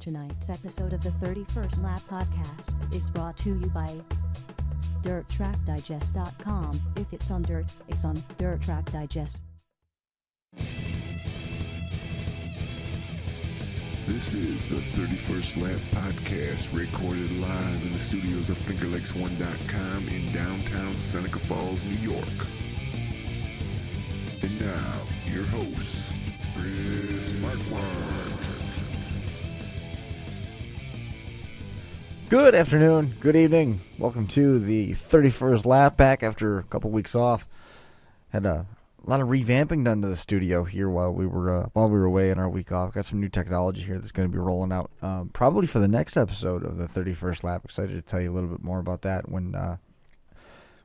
Tonight's episode of the 31st Lap Podcast is brought to you by DirtTrackDigest.com. If it's on dirt, it's on Dirt Track Digest. This is the 31st Lap Podcast, recorded live in the studios of FingerLakes1.com in downtown Seneca Falls, New York. And now, your hosts, Chris Marquardt. Good afternoon, good evening. Welcome to the 31st Lap, back after a couple weeks off. Had a lot of revamping done to the studio here while we were away on our week off. Got some new technology here that's going to be rolling out probably for the next episode of the 31st Lap. Excited to tell you a little bit more about that when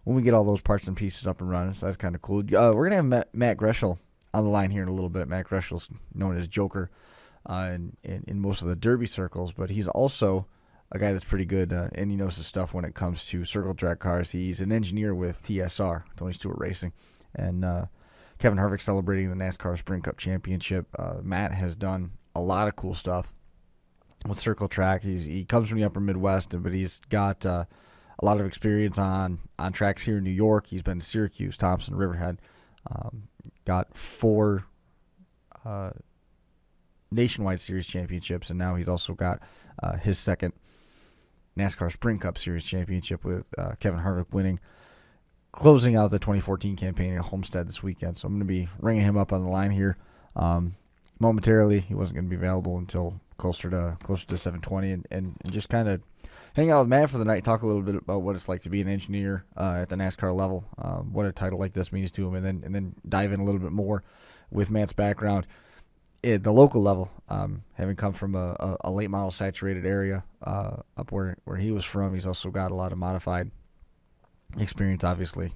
we get all those parts and pieces up and running. So that's kind of cool. We're going to have Matt Groeschl on the line here in a little bit. Matt Groeschl's known as Joker in most of the Derby circles, but he's also a guy that's pretty good, and he knows his stuff when it comes to circle track cars. He's an engineer with TSR, Tony Stewart Racing, and Kevin Harvick celebrating the NASCAR Sprint Cup Championship. Matt has done a lot of cool stuff with circle track. He comes from the upper Midwest, but he's got a lot of experience on tracks here in New York. He's been to Syracuse, Thompson, Riverhead. Got 4 Nationwide Series championships, and now he's also got his second NASCAR Sprint Cup Series championship with Kevin Harvick winning, closing out the 2014 campaign at Homestead this weekend. So I'm going to be ringing him up on the line here momentarily. He wasn't going to be available until closer to 7:20, and just kind of hang out with Matt for the night, talk a little bit about what it's like to be an engineer at the NASCAR level, what a title like this means to him, and then dive in a little bit more with Matt's background at the local level, having come from a late model saturated area up where he was from. He's also got a lot of modified experience, obviously,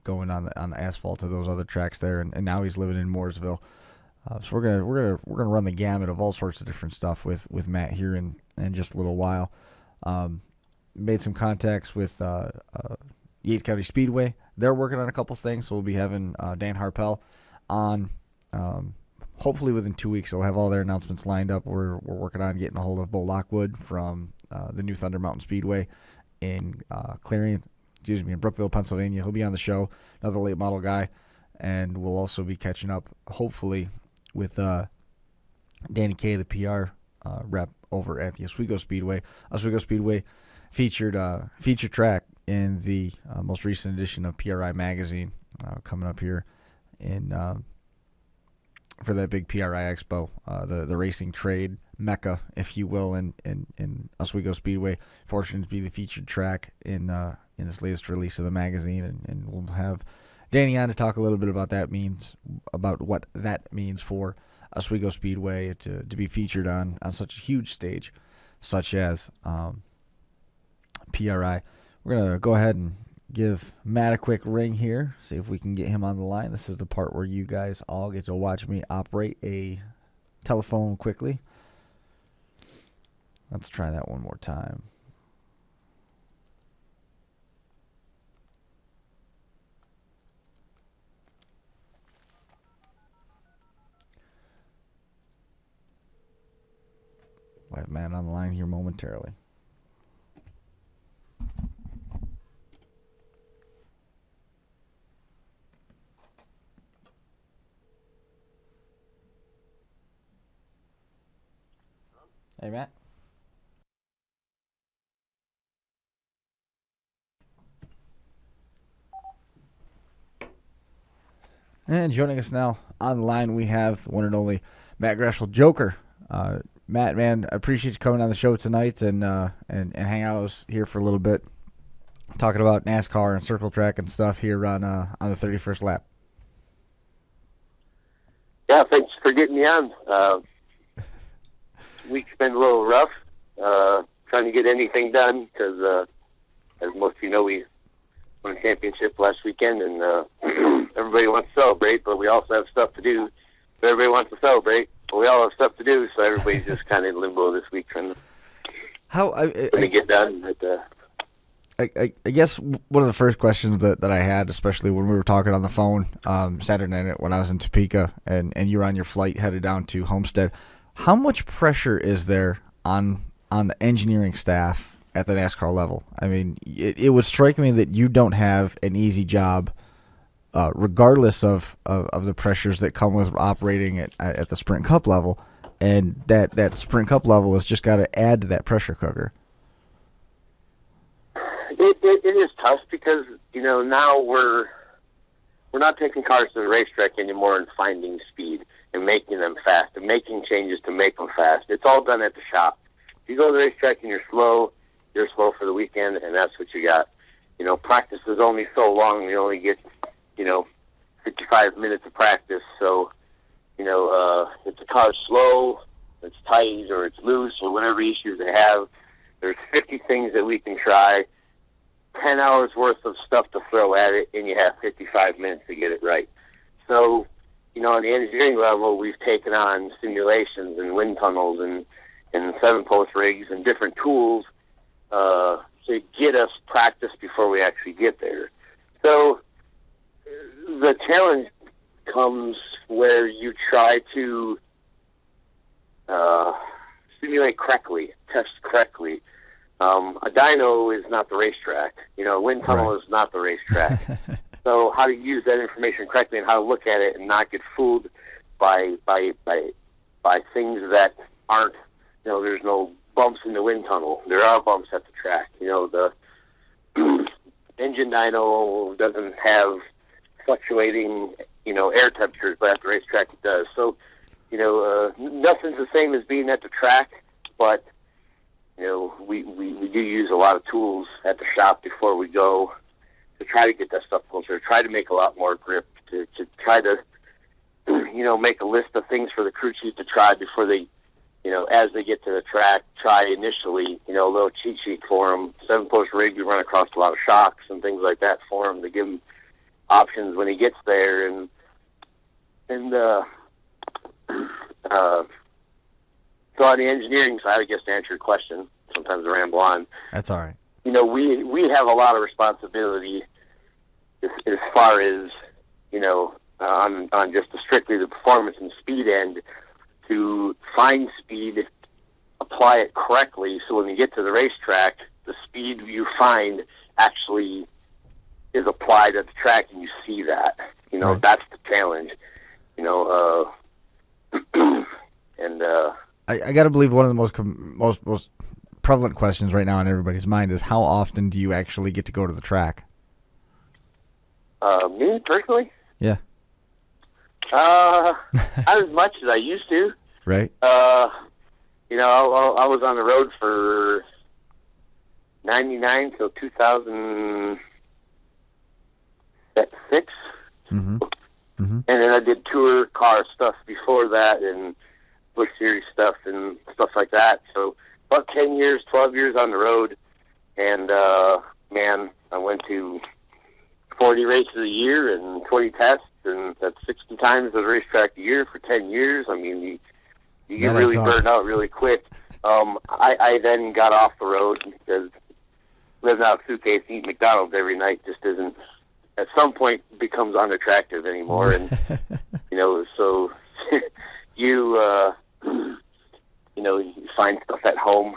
going on the asphalt of those other tracks there, and now he's living in Mooresville. So we're gonna run the gamut of all sorts of different stuff with Matt here in just a little while. Made some contacts with Yates County Speedway. They're working on a couple things, so we'll be having Dan Harpel on. Hopefully within 2 weeks, they'll have all their announcements lined up. We're working on getting a hold of Bo Lockwood from the new Thunder Mountain Speedway in in Brookville, Pennsylvania. He'll be on the show, another late model guy, and we'll also be catching up, hopefully, with Danny Kay, the PR rep over at the Oswego Speedway. Oswego Speedway featured track in the most recent edition of PRI magazine coming up here in for that big PRI Expo, the racing trade mecca, if you will, in Oswego Speedway. Fortunate to be the featured track in this latest release of the magazine, and we'll have Danny on to talk a little bit about what that means for Oswego Speedway to be featured on such a huge stage, such as PRI. We're gonna go ahead and give Matt a quick ring here, see if we can get him on the line. This is the part where you guys all get to watch me operate a telephone quickly. Let's try that one more time. We'll have Matt on the line here momentarily. Hey, Matt. And joining us now on the line, we have one and only Matt Groeschl, Joker. Matt, man, I appreciate you coming on the show tonight and hang out with us here for a little bit, talking about NASCAR and circle track and stuff here on the 31st Lap. Yeah, thanks for getting me on. Week's been a little rough, trying to get anything done because, as most of you know, we won a championship last weekend, and everybody wants to celebrate, but we also have stuff to do. So everybody wants to celebrate, but we all have stuff to do, so everybody's just kind of in limbo this week trying to get done. I guess one of the first questions that I had, especially when we were talking on the phone Saturday night when I was in Topeka and you were on your flight headed down to Homestead, how much pressure is there on the engineering staff at the NASCAR level. I mean, it would strike me that you don't have an easy job, regardless of the pressures that come with operating at the Sprint Cup level, and that Sprint Cup level has just got to add to that pressure cooker. It is tough because, now we're not taking cars to the racetrack anymore and finding speed and making them fast and making changes to make them fast. It's all done at the shop. If you go to the racetrack and you're slow for the weekend, and that's what you got. Practice is only so long. We only get, 55 minutes of practice. So, if the car's slow, it's tight, or it's loose, or whatever issues they have, there's 50 things that we can try, 10 hours worth of stuff to throw at it, and you have 55 minutes to get it right. So, on the engineering level, we've taken on simulations and wind tunnels and 7-post rigs and different tools to get us practice before we actually get there. So the challenge comes where you try to simulate correctly, test correctly. A dyno is not the racetrack. A wind tunnel is not the racetrack. So how to use that information correctly and how to look at it and not get fooled by things that aren't, there's no bumps in the wind tunnel. There are bumps at the track. The engine dyno doesn't have fluctuating, air temperatures, but at the racetrack it does. So, nothing's the same as being at the track, but, we do use a lot of tools at the shop before we go to try to get that stuff closer, try to make a lot more grip, to try to, make a list of things for the crew chief to try before they, as they get to the track, try initially, a little cheat sheet for them. 7-post rig, you run across a lot of shocks and things like that for him to give him options when he gets there. So on the engineering side, I guess to answer your question, sometimes I ramble on. That's all right. We have a lot of responsibility as far as, on just strictly the performance and speed end, to find speed, apply it correctly, so when you get to the racetrack, the speed you find actually is applied at the track, and you see that. Right. That's the challenge. I got to believe one of the most prevalent questions right now on everybody's mind is how often do you actually get to go to the track? Me personally? Yeah. Not as much as I used to. Right. I was on the road for 99 till 2006. Mm-hmm. Mm-hmm. And then I did tour car stuff before that and Busch Series stuff and stuff like that. So about 10 years, 12 years on the road. And, I went to 40 races a year and 20 tests, and that's 60 times the racetrack a year for 10 years. I mean, you get really burned out really quick. I then got off the road because living out of a suitcase, eating McDonald's every night just isn't, at some point, becomes unattractive anymore. And, so you find stuff at home,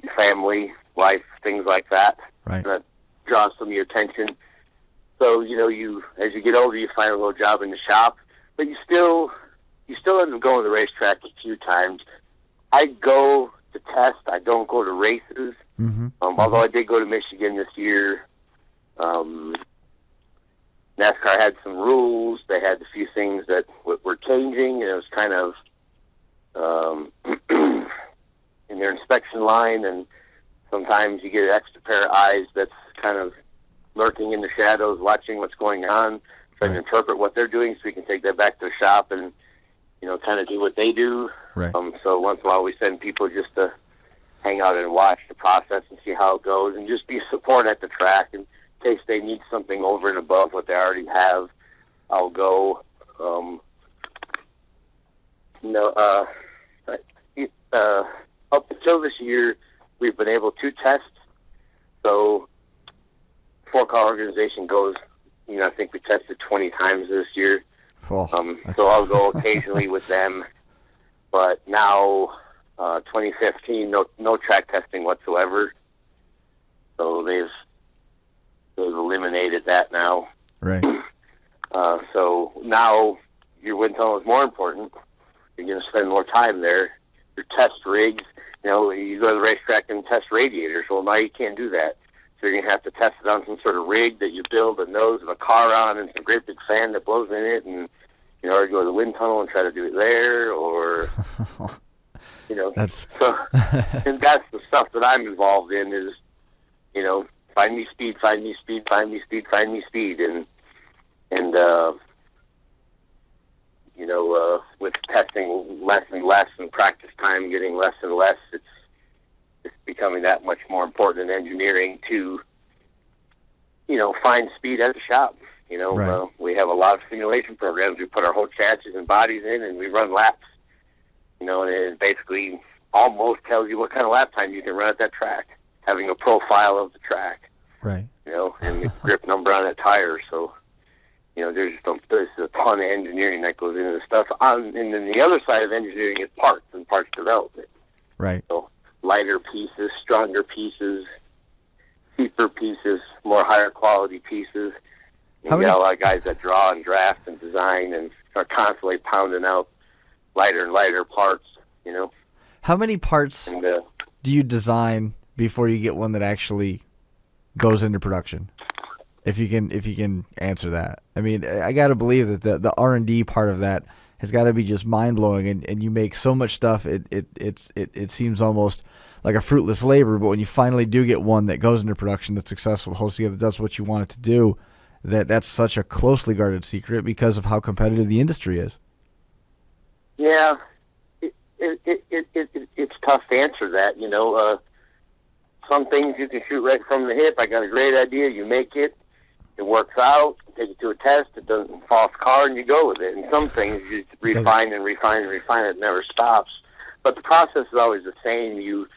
your family, life, things like that. Right. That draws some of your attention. So, as you get older, you find a little job in the shop, but you still end up going to the racetrack a few times. I go to test. I don't go to races. Mm-hmm. Although I did go to Michigan this year. NASCAR had some rules. They had a few things that were changing, and it was kind of in their inspection line, and sometimes you get an extra pair of eyes that's kind of lurking in the shadows, watching what's going on, trying to interpret what they're doing so we can take that back to the shop and, kind of do what they do. Right. So once in a while we send people just to hang out and watch the process and see how it goes and just be support at the track. And in case they need something over and above what they already have, I'll go. Up until this year, we've been able to test. So 4-car organization goes, I think we tested 20 times this year. Oh, so I'll go occasionally with them. But now, 2015, no track testing whatsoever. So they've eliminated that now. Right. So now your wind tunnel is more important. You're going to spend more time there. Your test rigs, you go to the racetrack and test radiators. Well, now you can't do that. So you're going to have to test it on some sort of rig that you build a nose of a car on and some great big fan that blows in it, and or go to the wind tunnel and try to do it there, or That's so. And that's the stuff that I'm involved in is, find me speed, find me speed, find me speed, find me speed, and with testing less and less and practice time getting less and less, it's becoming that much more important in engineering to, find speed at the shop. Right. We have a lot of simulation programs. We put our whole chassis and bodies in, and we run laps. And it basically almost tells you what kind of lap time you can run at that track, having a profile of the track. right. And the grip number on that tire. So, there's a ton of engineering that goes into this stuff. And then the other side of engineering is parts and parts development. Right. So lighter pieces, stronger pieces, cheaper pieces, more higher quality pieces. And you got a lot of guys that draw and draft and design and are constantly pounding out lighter and lighter parts, How many parts And, do you design before you get one that actually goes into production? If you can answer that. I mean, I got to believe that the R&D part of that has got to be just mind blowing, and you make so much stuff. It seems almost like a fruitless labor. But when you finally do get one that goes into production, that's successful, holds together, does what you want it to do, that's such a closely guarded secret because of how competitive the industry is. Yeah, it's tough to answer that. Some things you can shoot right from the hip. I got a great idea. You make it. It works out. Take it to a test. It doesn't fall off the car, and you go with it. And some things you refine and refine and refine. It never stops. But the process is always the same. You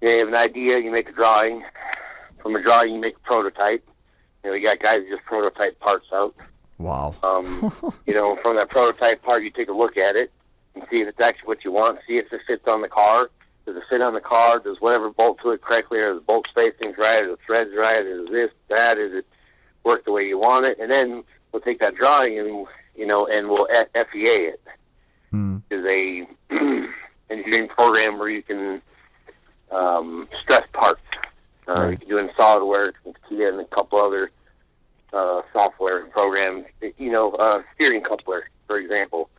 have an idea. You make a drawing. From a drawing, you make a prototype. We got guys who just prototype parts out. Wow. From that prototype part, you take a look at it and see if it's actually what you want. See if it fits on the car. Does it fit on the car? Does whatever bolt to it correctly? Are the bolt spacings right? Are the threads right? Is this, that? Is it work the way you want it? And then we'll take that drawing and we'll FEA it. There's a engineering program where you can stress parts. Right. You can do it in SolidWorks and Kia and a couple other software programs. Steering coupler, for example.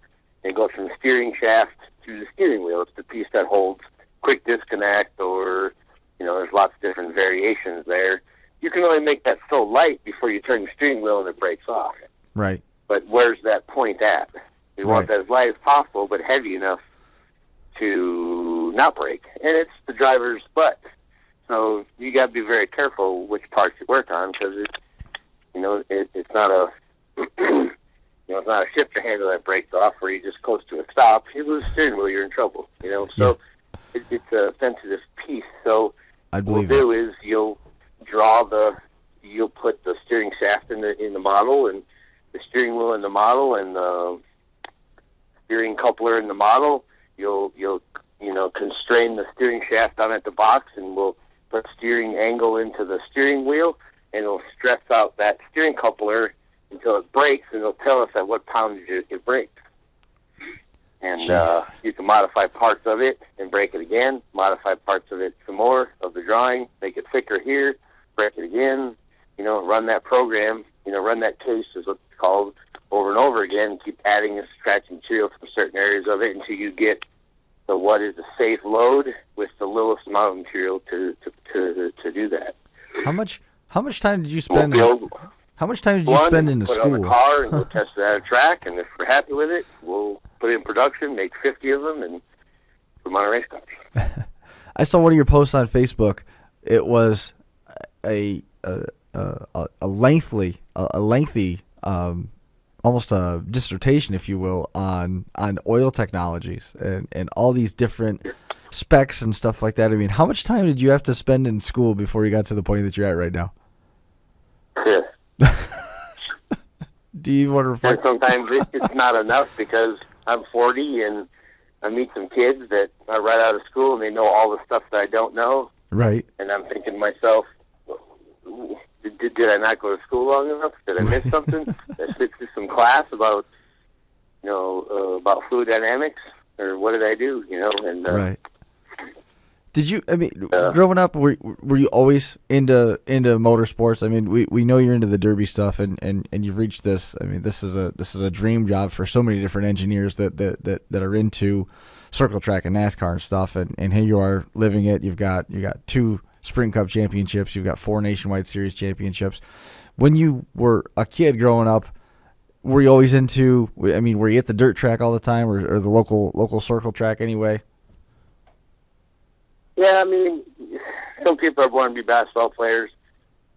It goes from the steering shaft to the steering wheel. It's the piece that holds quick disconnect, or there's lots of different variations there. You can only make that so light before you turn the steering wheel and it breaks off. Right. But where's that point at? We want that as light as possible, but heavy enough to not break. And it's the driver's butt. So you got to be very careful which parts you work on, because it's not a it's not a shifter handle that breaks off where you just coast to a stop. You lose the steering wheel, you're in trouble. So it's a sensitive piece. So I what we'll believe do is you'll put the steering shaft in the model, and the steering wheel in the model, and the steering coupler in the model. You'll constrain the steering shaft down at the box, and we'll put steering angle into the steering wheel, and it'll stress out that steering coupler until it breaks, and it'll tell us at what poundage it breaks. And you can modify parts of it and break it again, modify parts of it some more of the drawing, make it thicker here, break it again, run that program, run that case is what it's called, over and over again, keep adding and subtracting material from certain areas of it until you get to what is a safe load with the littlest amount of material to do that. How much time did you spend? How much time did you One, spend in the put school? it on the car and we'll test it at a track, and if we're happy with it, we'll put it in production, make 50 of them, and put them on a race car. I saw one of your posts on Facebook. It was a lengthy, almost a dissertation, if you will, on oil technologies and all these different specs and stuff like that. I mean, how much time did you have to spend in school before you got to the point that you're at right now? Yeah. Do you want to reflect? And sometimes it's not enough, because I'm 40 and I meet some kids that are right out of school and they know all the stuff that I don't know. Right. And I'm thinking to myself, did I not go to school long enough? Did I miss something? I sit through some class about, about fluid dynamics, or what did I do? And right. Did you? I mean, growing up, were you always into motorsports? I mean, we know you're into the derby stuff, and you've reached this. I mean, this is a dream job for so many different engineers that are into circle track and NASCAR and stuff. And here you are living it. You got 2 Sprint Cup championships. You've got 4 Nationwide Series championships. When you were a kid growing up, were you always into? I mean, were you at the dirt track all the time, or the local circle track anyway? Yeah, I mean, some people are born to be basketball players,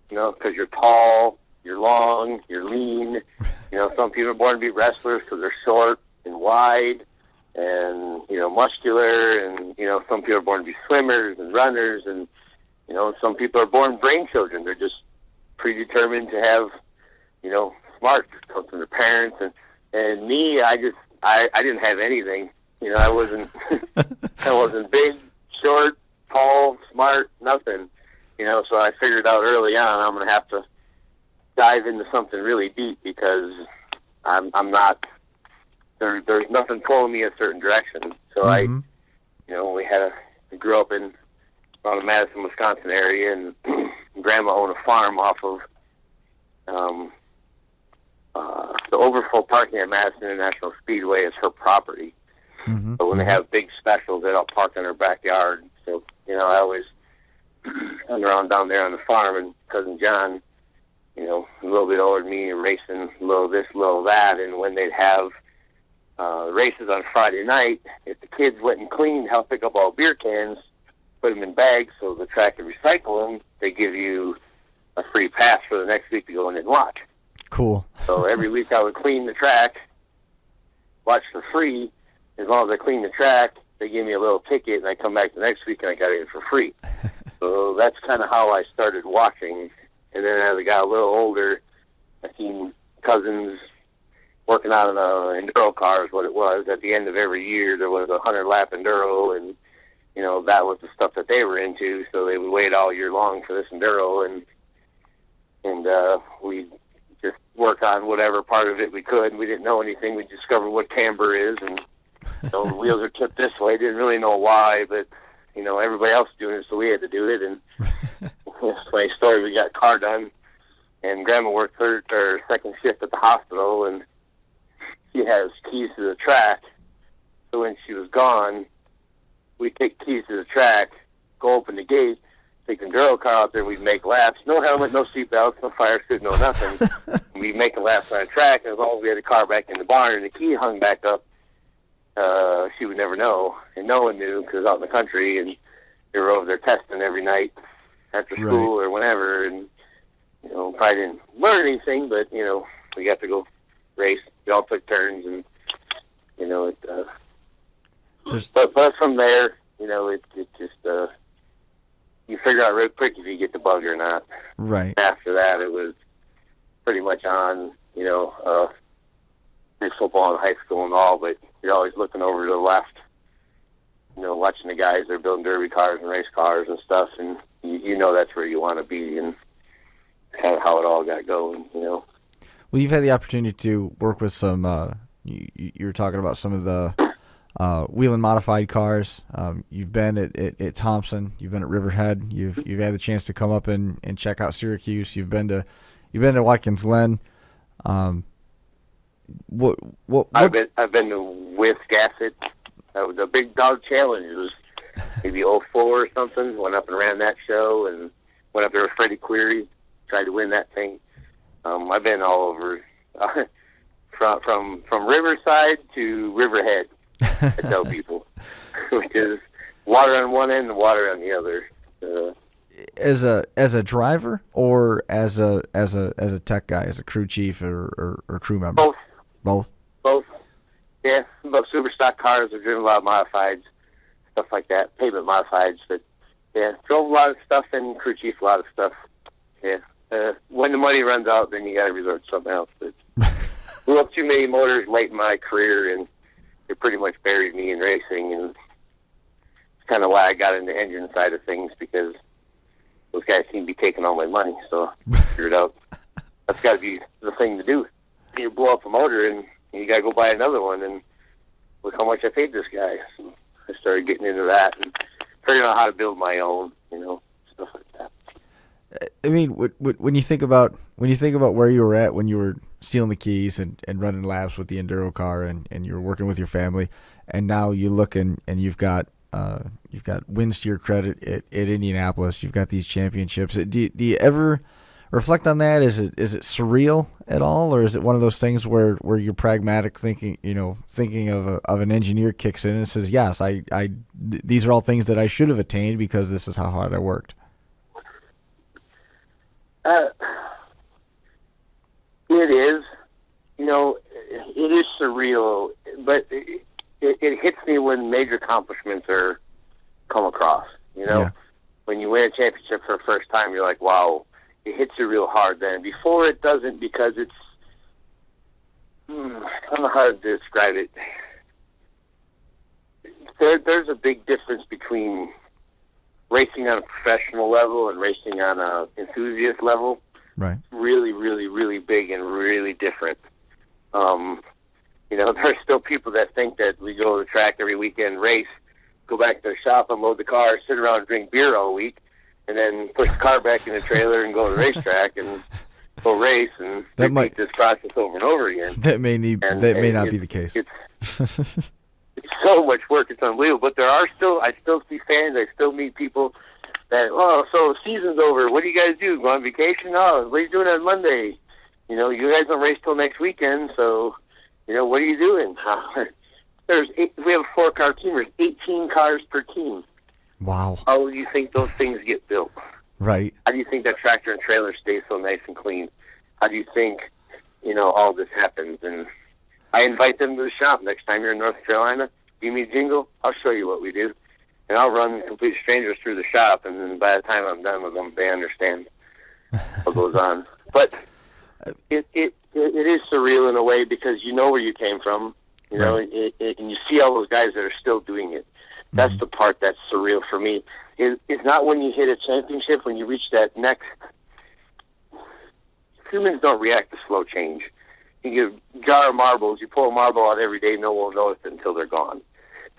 because you're tall, you're long, you're lean. Some people are born to be wrestlers because they're short and wide and, muscular. And, some people are born to be swimmers and runners. And, some people are born brain children. They're just predetermined to have, smarts come from their parents. And me, I didn't have anything. I wasn't I wasn't big, short, tall, smart, nothing, so I figured out early on I'm going to have to dive into something really deep, because I'm not, there's nothing pulling me a certain direction. So I grew up in around the Madison, Wisconsin area, and Grandma owned a farm off of the overflow parking at Madison International Speedway is her property. Mm-hmm. But when they have big specials, they don't park in her backyard. So, I always hung around down there on the farm, and Cousin John, a little bit older than me, racing a little this, a little that. And when they'd have races on Friday night, if the kids went and cleaned, helped pick up all beer cans, put them in bags so the track could recycle them, they give you a free pass for the next week to go in and watch. Cool. So every week I would clean the track, watch for free. As long as I clean the track, they give me a little ticket, and I come back the next week and I got it for free. So that's kind of how I started watching. And then as I got a little older, I seen cousins working on an enduro car is what it was. At the end of every year, there was a 100-lap enduro, and that was the stuff that they were into. So they would wait all year long for this enduro, and we just work on whatever part of it we could. We didn't know anything. We discovered what camber is, and the wheels are tipped this way. Didn't really know why, but everybody else was doing it, so we had to do it. And it's a funny story. We got a car done, and Grandma worked third or second shift at the hospital, and she has keys to the track. So when she was gone, we take keys to the track, go open the gate, take the enduro car out there. We'd make laps. No helmet, no seatbelts, no fire suit, no nothing. We'd make a lap on the track, and as long as we had the car back in the barn and the key hung back up, she would never know, and no one knew, because out in the country, and they were over there testing every night after school or whenever, and probably didn't learn anything, but we got to go race. We all took turns, and but from there, it just you figure out real quick if you get the bug or not. Right. After that, it was pretty much on did football in high school and all, but you're always looking over to the left, watching the guys that are building derby cars and race cars and stuff, and that's where you want to be, and kind of how it all got going, Well, you've had the opportunity to work with some, you were talking about some of the wheel and modified cars. You've been at Thompson, you've been at Riverhead, you've had the chance to come up and check out Syracuse, you've been to Watkins Glen. What I've been to Wiscasset. That was a big dog challenge. It was maybe 04 or something. Went up and ran that show, and went up there with Freddie Query, tried to win that thing. I've been all over, from Riverside to Riverhead. I tell people, which is water on one end and water on the other. As a driver, or as a tech guy, as a crew chief or crew member? Both. Yeah, about super stock cars. I've driven a lot of modifieds, stuff like that, pavement modifieds. But yeah, drove a lot of stuff, and crew chief a lot of stuff. Yeah, when the money runs out, then you got to resort to something else. But blew up too many motors late in my career, and it pretty much buried me in racing, and it's kind of why I got into engine side of things, because those guys seem to be taking all my money. So I figured out that's got to be the thing to do. You blow up a motor, and you got to go buy another one, and look how much I paid this guy. So I started getting into that and figuring out how to build my own, stuff like that. I mean, when you think about where you were at when you were stealing the keys and running laps with the enduro car, and you were working with your family, and now you look and you've got wins to your credit at Indianapolis. You've got these championships. Do you ever reflect on that? Is it surreal at all, or is it one of those things where you're pragmatic thinking of an engineer kicks in and says, yes, these are all things that I should have attained because this is how hard I worked? It is, it is surreal, but it hits me when major accomplishments are come across. Yeah. When you win a championship for the first time, you're like, wow. It hits you real hard then. Before it doesn't, because it's, I don't know how to describe it. There's a big difference between racing on a professional level and racing on a enthusiast level. Right. Really, really, really big and really different. There's still people that think that we go to the track every weekend, race, go back to the shop, unload the car, sit around and drink beer all week, and then push the car back in the trailer and go to the racetrack and go race and repeat this process over and over again. That may not be the case. It's so much work, it's unbelievable. But I still see fans, I still meet people that, so the season's over, what do you guys do? Go on vacation? Oh, what are you doing on Monday? You guys don't race till next weekend, so, what are you doing? We have a 4-car team, there's 18 cars per team. Wow. How do you think those things get built? Right. How do you think that tractor and trailer stays so nice and clean? How do you think, all this happens? And I invite them to the shop. Next time you're in North Carolina, give me a jingle, I'll show you what we do. And I'll run complete strangers through the shop, and then by the time I'm done with them, they understand what goes on. But it is surreal in a way, because you know where you came from, and you see all those guys that are still doing it. That's the part that's surreal for me. It's not when you hit a championship, when you reach that next. Humans don't react to slow change. You get a jar of marbles, you pull a marble out every day, no one will notice it until they're gone.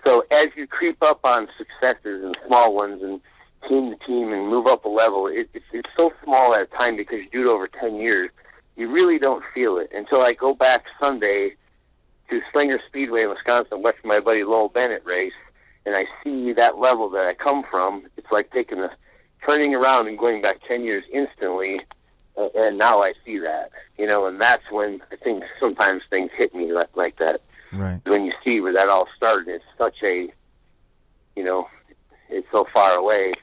So as you creep up on successes and small ones and team to team and move up a level, it's so small at a time, because you do it over 10 years. You really don't feel it until I go back Sunday to Slinger Speedway in Wisconsin, watching my buddy Lowell Bennett race, and I see that level that I come from. It's like turning around and going back 10 years instantly, and now I see that, and that's when I think sometimes things hit me like that. Right. When you see where that all started, it's such a, it's so far away.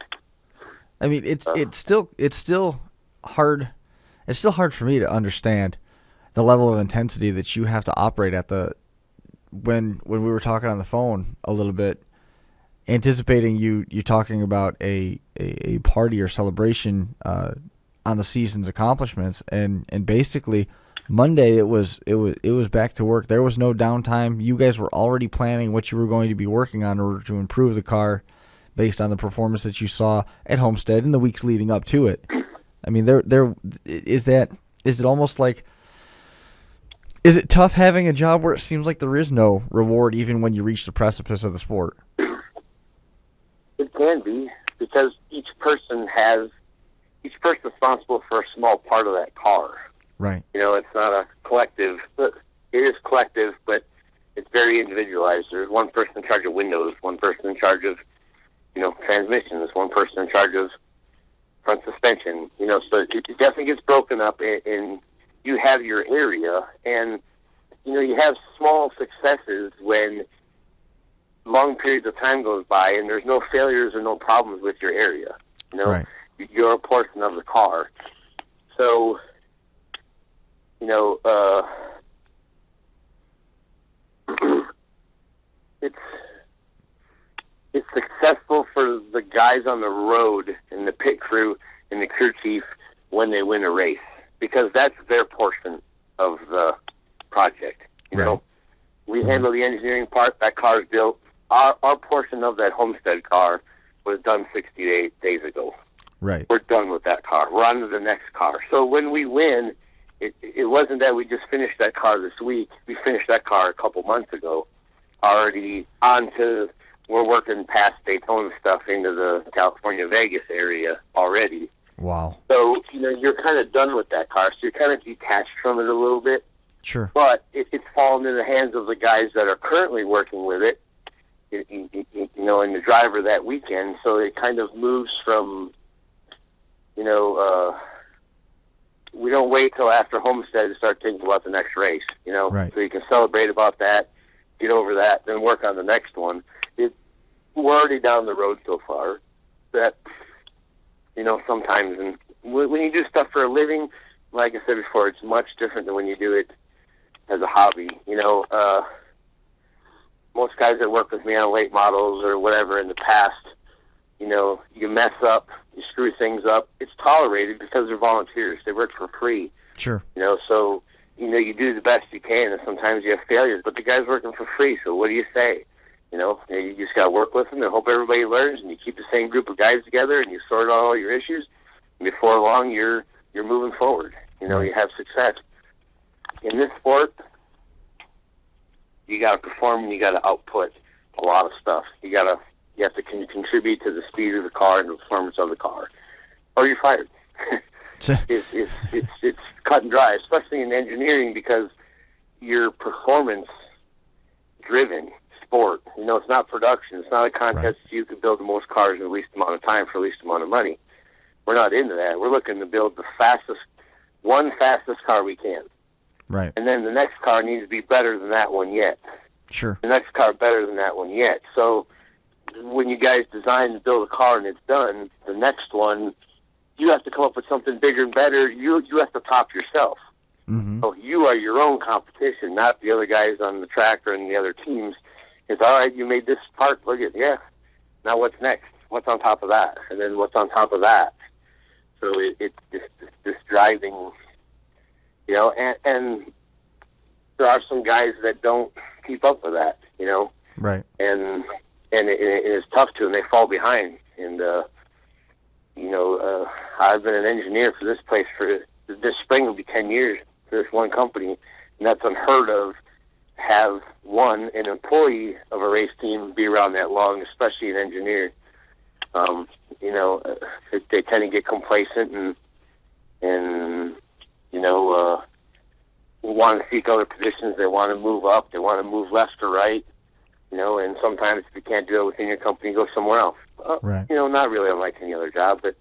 I mean, it's still hard. It's still hard for me to understand the level of intensity that you have to operate at. When we were talking on the phone a little bit, anticipating you talking about a party or celebration on the season's accomplishments, and basically Monday it was back to work. There was no downtime. You guys were already planning what you were going to be working on in order to improve the car based on the performance that you saw at Homestead in the weeks leading up to it. I mean, is it almost like, is it tough having a job where it seems like there is no reward even when you reach the precipice of the sport? It can be, because each person's responsible for a small part of that car. Right. It's not a collective. It is collective, but it's very individualized. There's one person in charge of windows, one person in charge of, transmissions, one person in charge of front suspension. So it definitely gets broken up, and you have your area, and you have small successes when long periods of time goes by and there's no failures or no problems with your area. Right. You're a portion of the car. So, it's successful for the guys on the road and the pit crew and the crew chief when they win a race, because that's their portion of the project. You know, We handle the engineering part. That car is built. Our portion of that Homestead car was done 68 days ago. Right. We're done with that car. We're on to the next car. So when we win, it wasn't that we just finished that car this week. We finished that car a couple months ago. Already on to, we're working past Daytona stuff into the California, Vegas area already. Wow. So, you're kind of done with that car. So you're kind of detached from it a little bit. Sure. But it's fallen in the hands of the guys that are currently working with it, and the driver that weekend. So it kind of moves from, we don't wait till after Homestead to start thinking about the next race, Right. So you can celebrate about that, get over that, then work on the next one. We're already down the road so far that, sometimes, and when you do stuff for a living, like I said before, it's much different than when you do it as a hobby. Most guys that work with me on late models or whatever in the past, you mess up, you screw things up. It's tolerated because they're volunteers. They work for free. Sure. So, you do the best you can, and sometimes you have failures, but the guy's working for free, so what do you say? You just got to work with them and hope everybody learns, and you keep the same group of guys together, and you sort out all your issues, and before long, you're moving forward. You have success. In this sport, you got to perform and you got to output a lot of stuff. You have to contribute to the speed of the car and the performance of the car, or you're fired. It's cut and dry, especially in engineering, because you're performance driven sport. It's not production. It's not a contest. Right. You can build the most cars in the least amount of time for the least amount of money. We're not into that. We're looking to build the fastest car we can. Right. And then the next car needs to be better than that one yet. Sure. The next car better than that one yet. So when you guys design and build a car and it's done, the next one, you have to come up with something bigger and better. You have to top yourself. Mm-hmm. So you are your own competition, not the other guys on the track or in the other teams. It's all right, you made this part, look at, yeah. Now what's next? What's on top of that? And then what's on top of that? So it's this driving, and there are some guys that don't keep up with that, Right. And it is tough to, and they fall behind. And, I've been an engineer for this place this spring will be 10 years for this one company, and that's unheard of. Have an employee of a race team be around that long, especially an engineer. They tend to get complacent and want to seek other positions. They want to move up. They want to move left or right. And sometimes if you can't do it within your company, go somewhere else. Right. Not really unlike any other job, but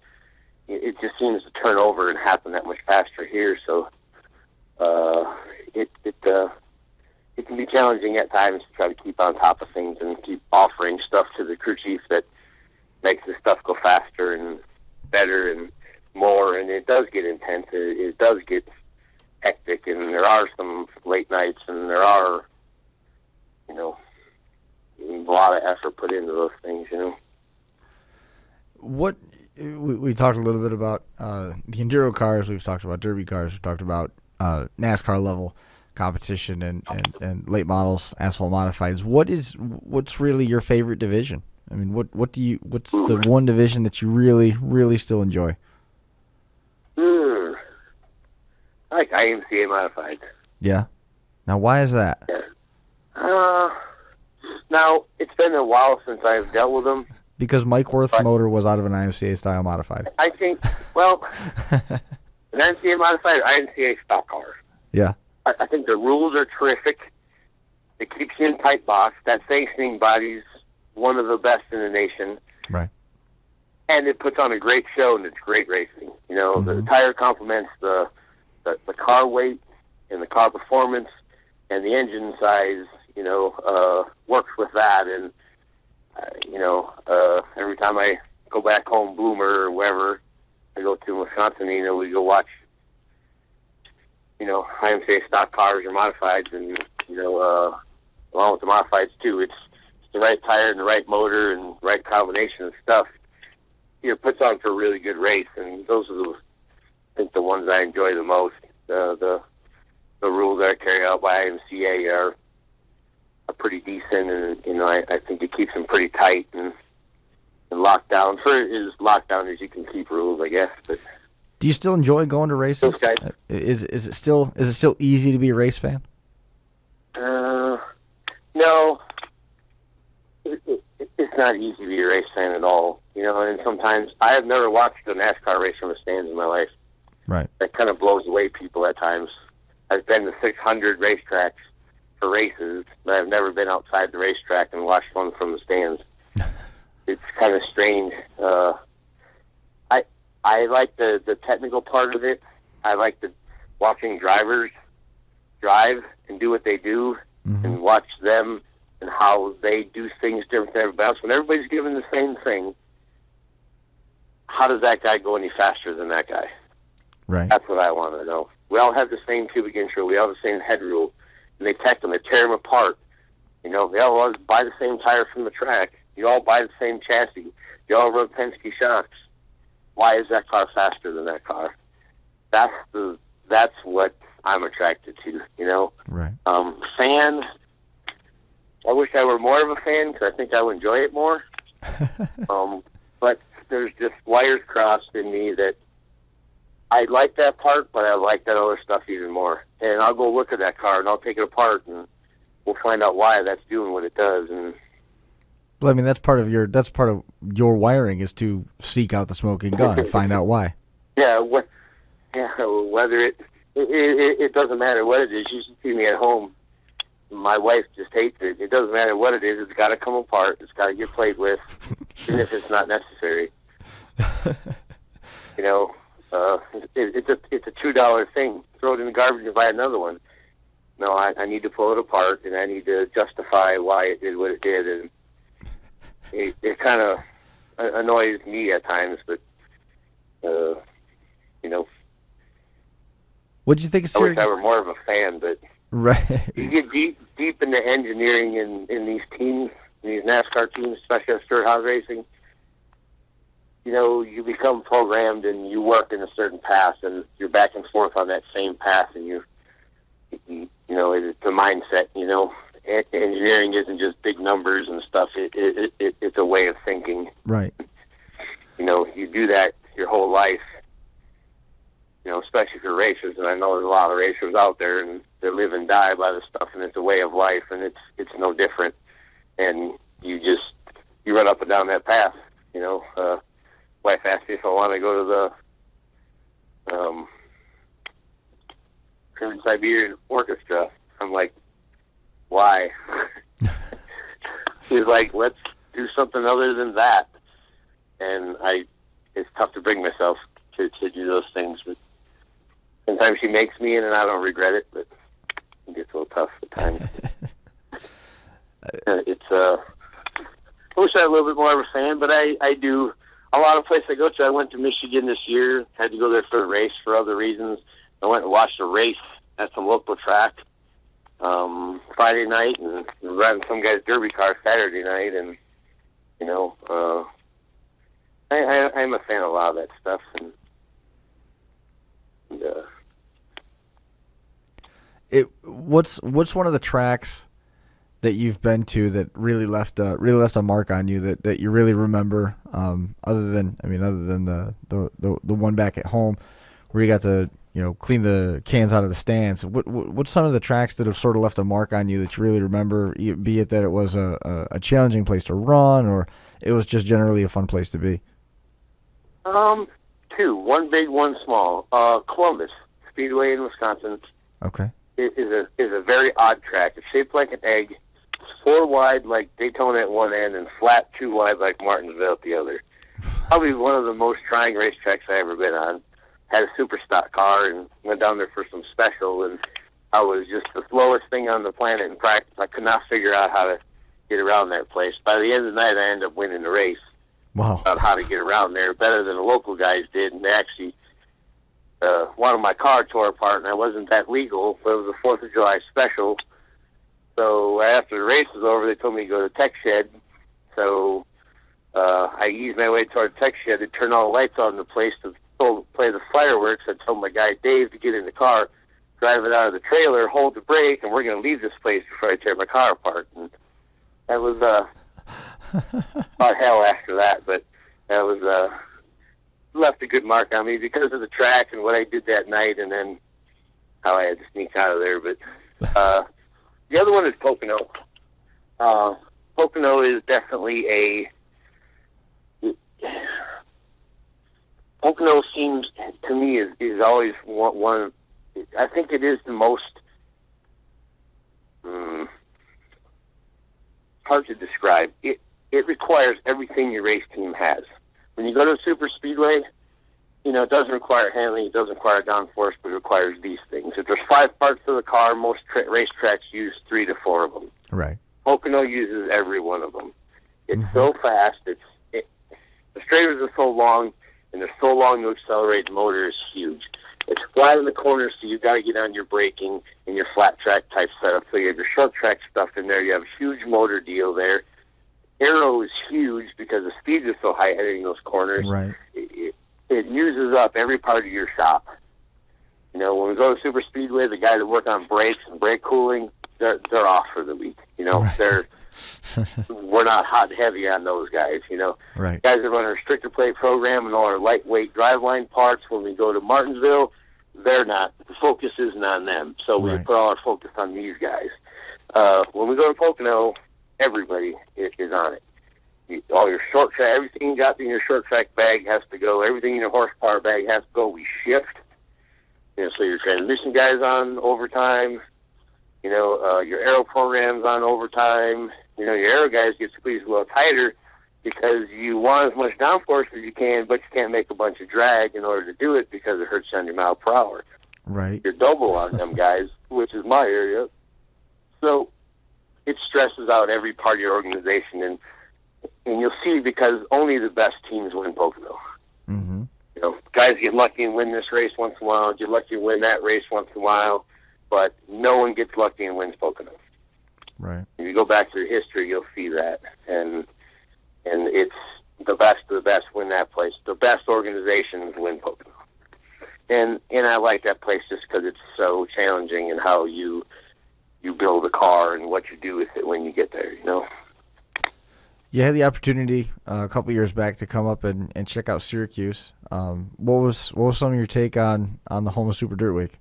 it just seems to turn over and happen that much faster here. So it can be challenging at times to try to keep on top of things and keep offering stuff to the crew chief that makes the stuff go faster and better and more. And it does get intense. It does get hectic, and there are some late nights, and there are, a lot of effort put into those things, What we talked a little bit about the enduro cars. We've talked about derby cars. We've talked about NASCAR level competition and late models, asphalt modifieds. What's really your favorite division? I mean, what's the one division that you really, really still enjoy? I like IMCA modified. Yeah. Now, why is that? Yeah. Now, it's been a while since I've dealt with them. Because Mike Worth's motor was out of an IMCA style modified. I think, an IMCA modified or IMCA stock car. Yeah. I think the rules are terrific. It keeps you in tight box. That sanctioning body's one of the best in the nation. Right. And it puts on a great show, and it's great racing. The tire complements the car weight and the car performance, and the engine size, works with that. And, every time I go back home, Boomer or wherever I go to Wisconsin, we go watch, IMCA stock cars or modifieds, and, along with the modifieds too. It's the right tire and the right motor and right combination of stuff. It puts on for a really good race, and those are I think the ones I enjoy the most. The rules that are carried out by IMCA are pretty decent, and I think it keeps them pretty tight and locked down for as locked down as you can keep rules, I guess. But do you still enjoy going to races? those guys, Is it still easy to be a race fan? no, it's not easy to be a race fan at all. And sometimes I have never watched a NASCAR race from the stands in my life. Right. That kind of blows away people at times. I've been to 600 racetracks for races, but I've never been outside the racetrack and watched one from the stands. It's kind of strange. I like the technical part of it. I like watching drivers drive and do what they do, and watch them and how they do things different than everybody else. When everybody's given the same thing, how does that guy go any faster than that guy? Right. That's what I want to know. We all have the same cubic inch rule. We all have the same head rule. And they tech them. They tear them apart. They all buy the same tire from the track. You all buy the same chassis. You all run Penske shocks. Why is that car faster than that car? That's what I'm attracted to, Right. Fan, I wish I were more of a fan because I think I would enjoy it more. But there's just wires crossed in me that I like that part, but I like that other stuff even more. And I'll go look at that car and I'll take it apart and we'll find out why that's doing what it does. And well, I mean, that's part of your wiring is to seek out the smoking gun and find out why. Yeah, whether it doesn't matter what it is. You should see me at home. My wife just hates it. It doesn't matter what it is. It's got to come apart. It's got to get played with, even if it's not necessary. It's a $2 thing. Throw it in the garbage and buy another one. No, I need to pull it apart, and I need to justify why it did what it did, and it kind of annoys me at times, but What did you think of I wish I were more of a fan, but right. you get deep into engineering in these teams, in these NASCAR teams, especially at Stewart-Haas Racing. You become programmed and you work in a certain path, and you're back and forth on that same path, and it's a mindset. Engineering isn't just big numbers and stuff. It's a way of thinking. Right. You do that your whole life. Especially for racers, and I know there's a lot of racers out there, and they live and die by this stuff, and it's a way of life, and it's no different. And you run up and down that path. Wife asked me if I want to go to the Trans-Siberian Orchestra. I'm like, why? She's like, let's do something other than that. And it's tough to bring myself to do those things, but sometimes she makes me, and I don't regret it, but it gets a little tough at times. I wish I was a little bit more of a fan, but I do. A lot of places I go to, I went to Michigan this year, had to go there for a race for other reasons. I went and watched a race at some local track Friday night, and riding some guy's derby car Saturday night, and I'm a fan of a lot of that stuff. What's one of the tracks that you've been to that really left a mark on you that you really remember? Other than the one back at home where you got to clean the cans out of the stands. What's some of the tracks that have sort of left a mark on you that you really remember? Be it that it was a challenging place to run, or it was just generally a fun place to be. Two, one big, one small. Columbus Speedway in Wisconsin. Okay. It is a very odd track. It's shaped like an egg. It's 4 wide like Daytona at one end and flat 2 wide like Martinsville at the other. Probably one of the most trying racetracks I've ever been on. Had a super stock car and went down there for some special, and I was just the slowest thing on the planet in practice. I could not figure out how to get around that place. By the end of the night, I ended up winning the race. Wow. About how to get around there better than the local guys did, and they actually one of my car tore apart, and I wasn't that legal, but it was a 4th of July special. So after the race was over, they told me to go to the tech shed. So I eased my way toward the tech shed to turn all the lights on in the place to play the fireworks. I told my guy Dave to get in the car. drive it out of the trailer, hold the brake, and we're going to leave this place before I tear my car apart. And that was about hell after that, but that was left a good mark on me because of the track and what I did that night, and then how I had to sneak out of there. But the other one is Pocono. Pocono is definitely Pocono seems to me is always one. I think it is the most hard to describe. It requires everything your race team has. When you go to a super speedway, it doesn't require handling, it doesn't require downforce, but it requires these things. If there's 5 parts of the car, most racetracks use 3 to 4 of them. Right. Pocono uses every one of them. It's so fast. The straighters are so long, and they're so long to accelerate. The motor is huge. It's flat in the corners, so you've got to get on your braking and your flat track type setup. So you have your short track stuff in there. You have a huge motor deal there. Aero is huge because the speed is so high heading those corners. Right. It uses up every part of your shop. When we go to super speedway, the guys that work on brakes and brake cooling, they're off for the week. Right. We're not hot and heavy on those guys. Right. Guys that run our restrictor plate program and all our lightweight driveline parts. When we go to Martinsville, they're not. The focus isn't on them. So we put all our focus on these guys. When we go to Pocono, everybody is on it. All your short track, everything you got in your short track bag has to go. Everything in your horsepower bag has to go. We shift. So your transmission guys on overtime. Your aero program's on overtime. Your aero guys get squeezed a little tighter because you want as much downforce as you can, but you can't make a bunch of drag in order to do it because it hurts you on your mile per hour. Right. You're double on them guys, which is my area. So it stresses out every part of your organization, and you'll see because only the best teams win Pocono. Mm-hmm. Guys get lucky and win this race once in a while, get lucky and win that race once in a while, but no one gets lucky and wins Pocono. Right. If you go back to history, you'll see that, and it's the best of the best win that place. The best organizations win Pocono, and I like that place just because it's so challenging in how you build a car and what you do with it when you get there. You had the opportunity a couple years back to come up and check out Syracuse. What was some of your take on the home of Super Dirt Week?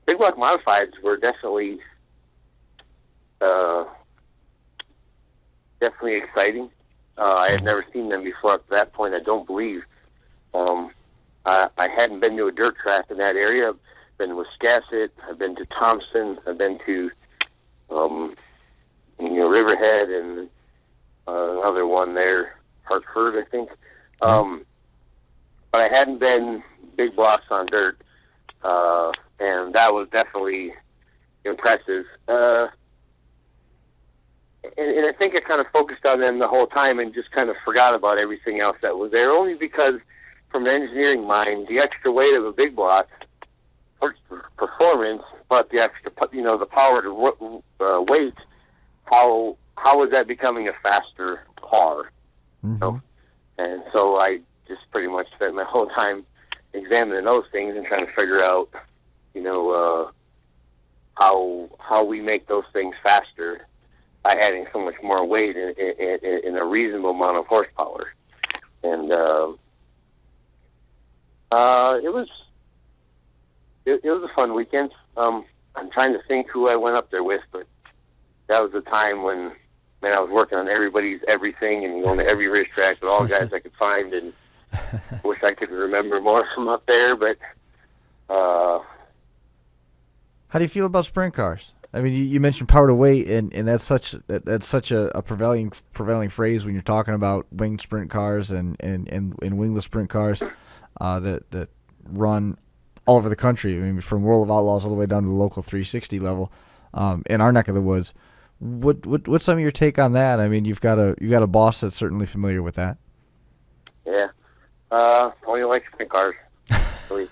Big Block Modifieds were definitely exciting. I had never seen them before up to that point, I don't believe. I hadn't been to a dirt track in that area. I've been to Wiscasset, I've been to Thompson, I've been to Riverhead, and another one there, Hartford, I think. But I hadn't been big blocks on dirt, and that was definitely impressive. And I think I kind of focused on them the whole time and just kind of forgot about everything else that was there, only because from an engineering mind, the extra weight of a big block hurts performance, but the extra, the power to weight, how is that becoming a faster car? Mm-hmm. And so I just pretty much spent my whole time examining those things and trying to figure out, how we make those things faster by adding so much more weight in a reasonable amount of horsepower. And it was a fun weekend. I'm trying to think who I went up there with, but that was the time when I was working on everybody's everything and going to every racetrack with all the guys I could find, and wish I could remember more from up there. But how do you feel about sprint cars? I mean, you mentioned power to weight, and that's such a prevailing phrase when you're talking about winged sprint cars and wingless sprint cars that run all over the country. I mean, from World of Outlaws all the way down to the local 360 level in our neck of the woods. What's some of your take on that? I mean, you've got a boss that's certainly familiar with that. Yeah, only like sprint cars. Really.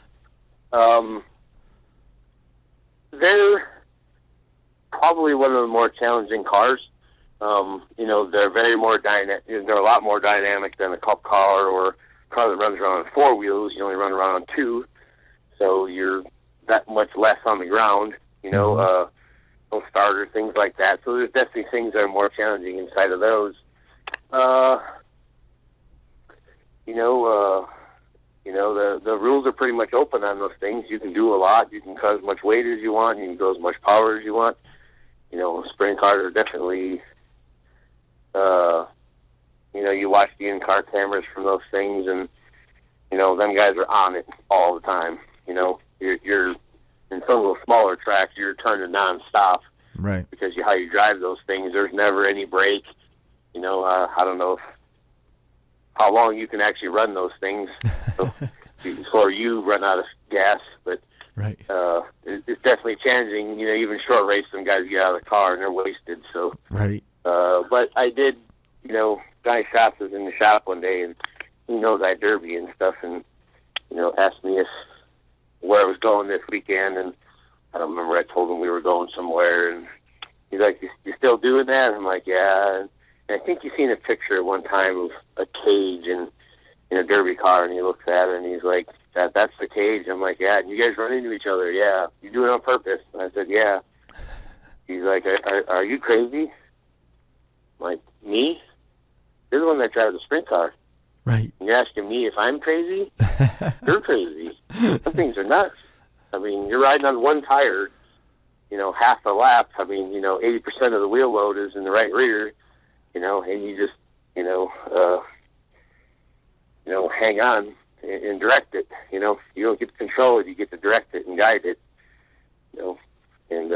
They're probably one of the more challenging cars. They're very more dynamic. They're a lot more dynamic than a cup car or car that runs around on 4 wheels, you only run around on 2, so you're that much less on the ground, no starter, things like that. So there's definitely things that are more challenging inside of those. The rules are pretty much open on those things. You can do a lot. You can cut as much weight as you want. You can go as much power as you want. Sprint cars are definitely, you watch the in-car cameras from those things, and, them guys are on it all the time. You're in some of those smaller tracks, you're turning nonstop. Right. Because how you drive those things, there's never any break. I don't know how long you can actually run those things before you run out of gas, but right. It's definitely challenging. Even short race, some guys get out of the car and they're wasted. So right. But I did, Guy Schatz was in the shop one day, and he knows I derby and stuff, and asked me where I was going this weekend, and I don't remember. I told him we were going somewhere, and he's like, "You still doing that?" I'm like, "Yeah." And I think you've seen a picture at one time of a cage in a derby car, and he looks at it and he's like, "That's the cage." I'm like, "Yeah." And you guys run into each other? "Yeah." "You do it on purpose?" And I said, "Yeah." He's like, "Are you crazy?" I'm like, "Me? You're the one that drives the sprint car. Right. And you're asking me if I'm crazy? You're crazy. Some things are nuts. I mean, you're riding on one tire, half the lap. I mean, 80% of the wheel load is in the right rear, and you just, hang on and direct it. You don't get to control it. You get to direct it and guide it, and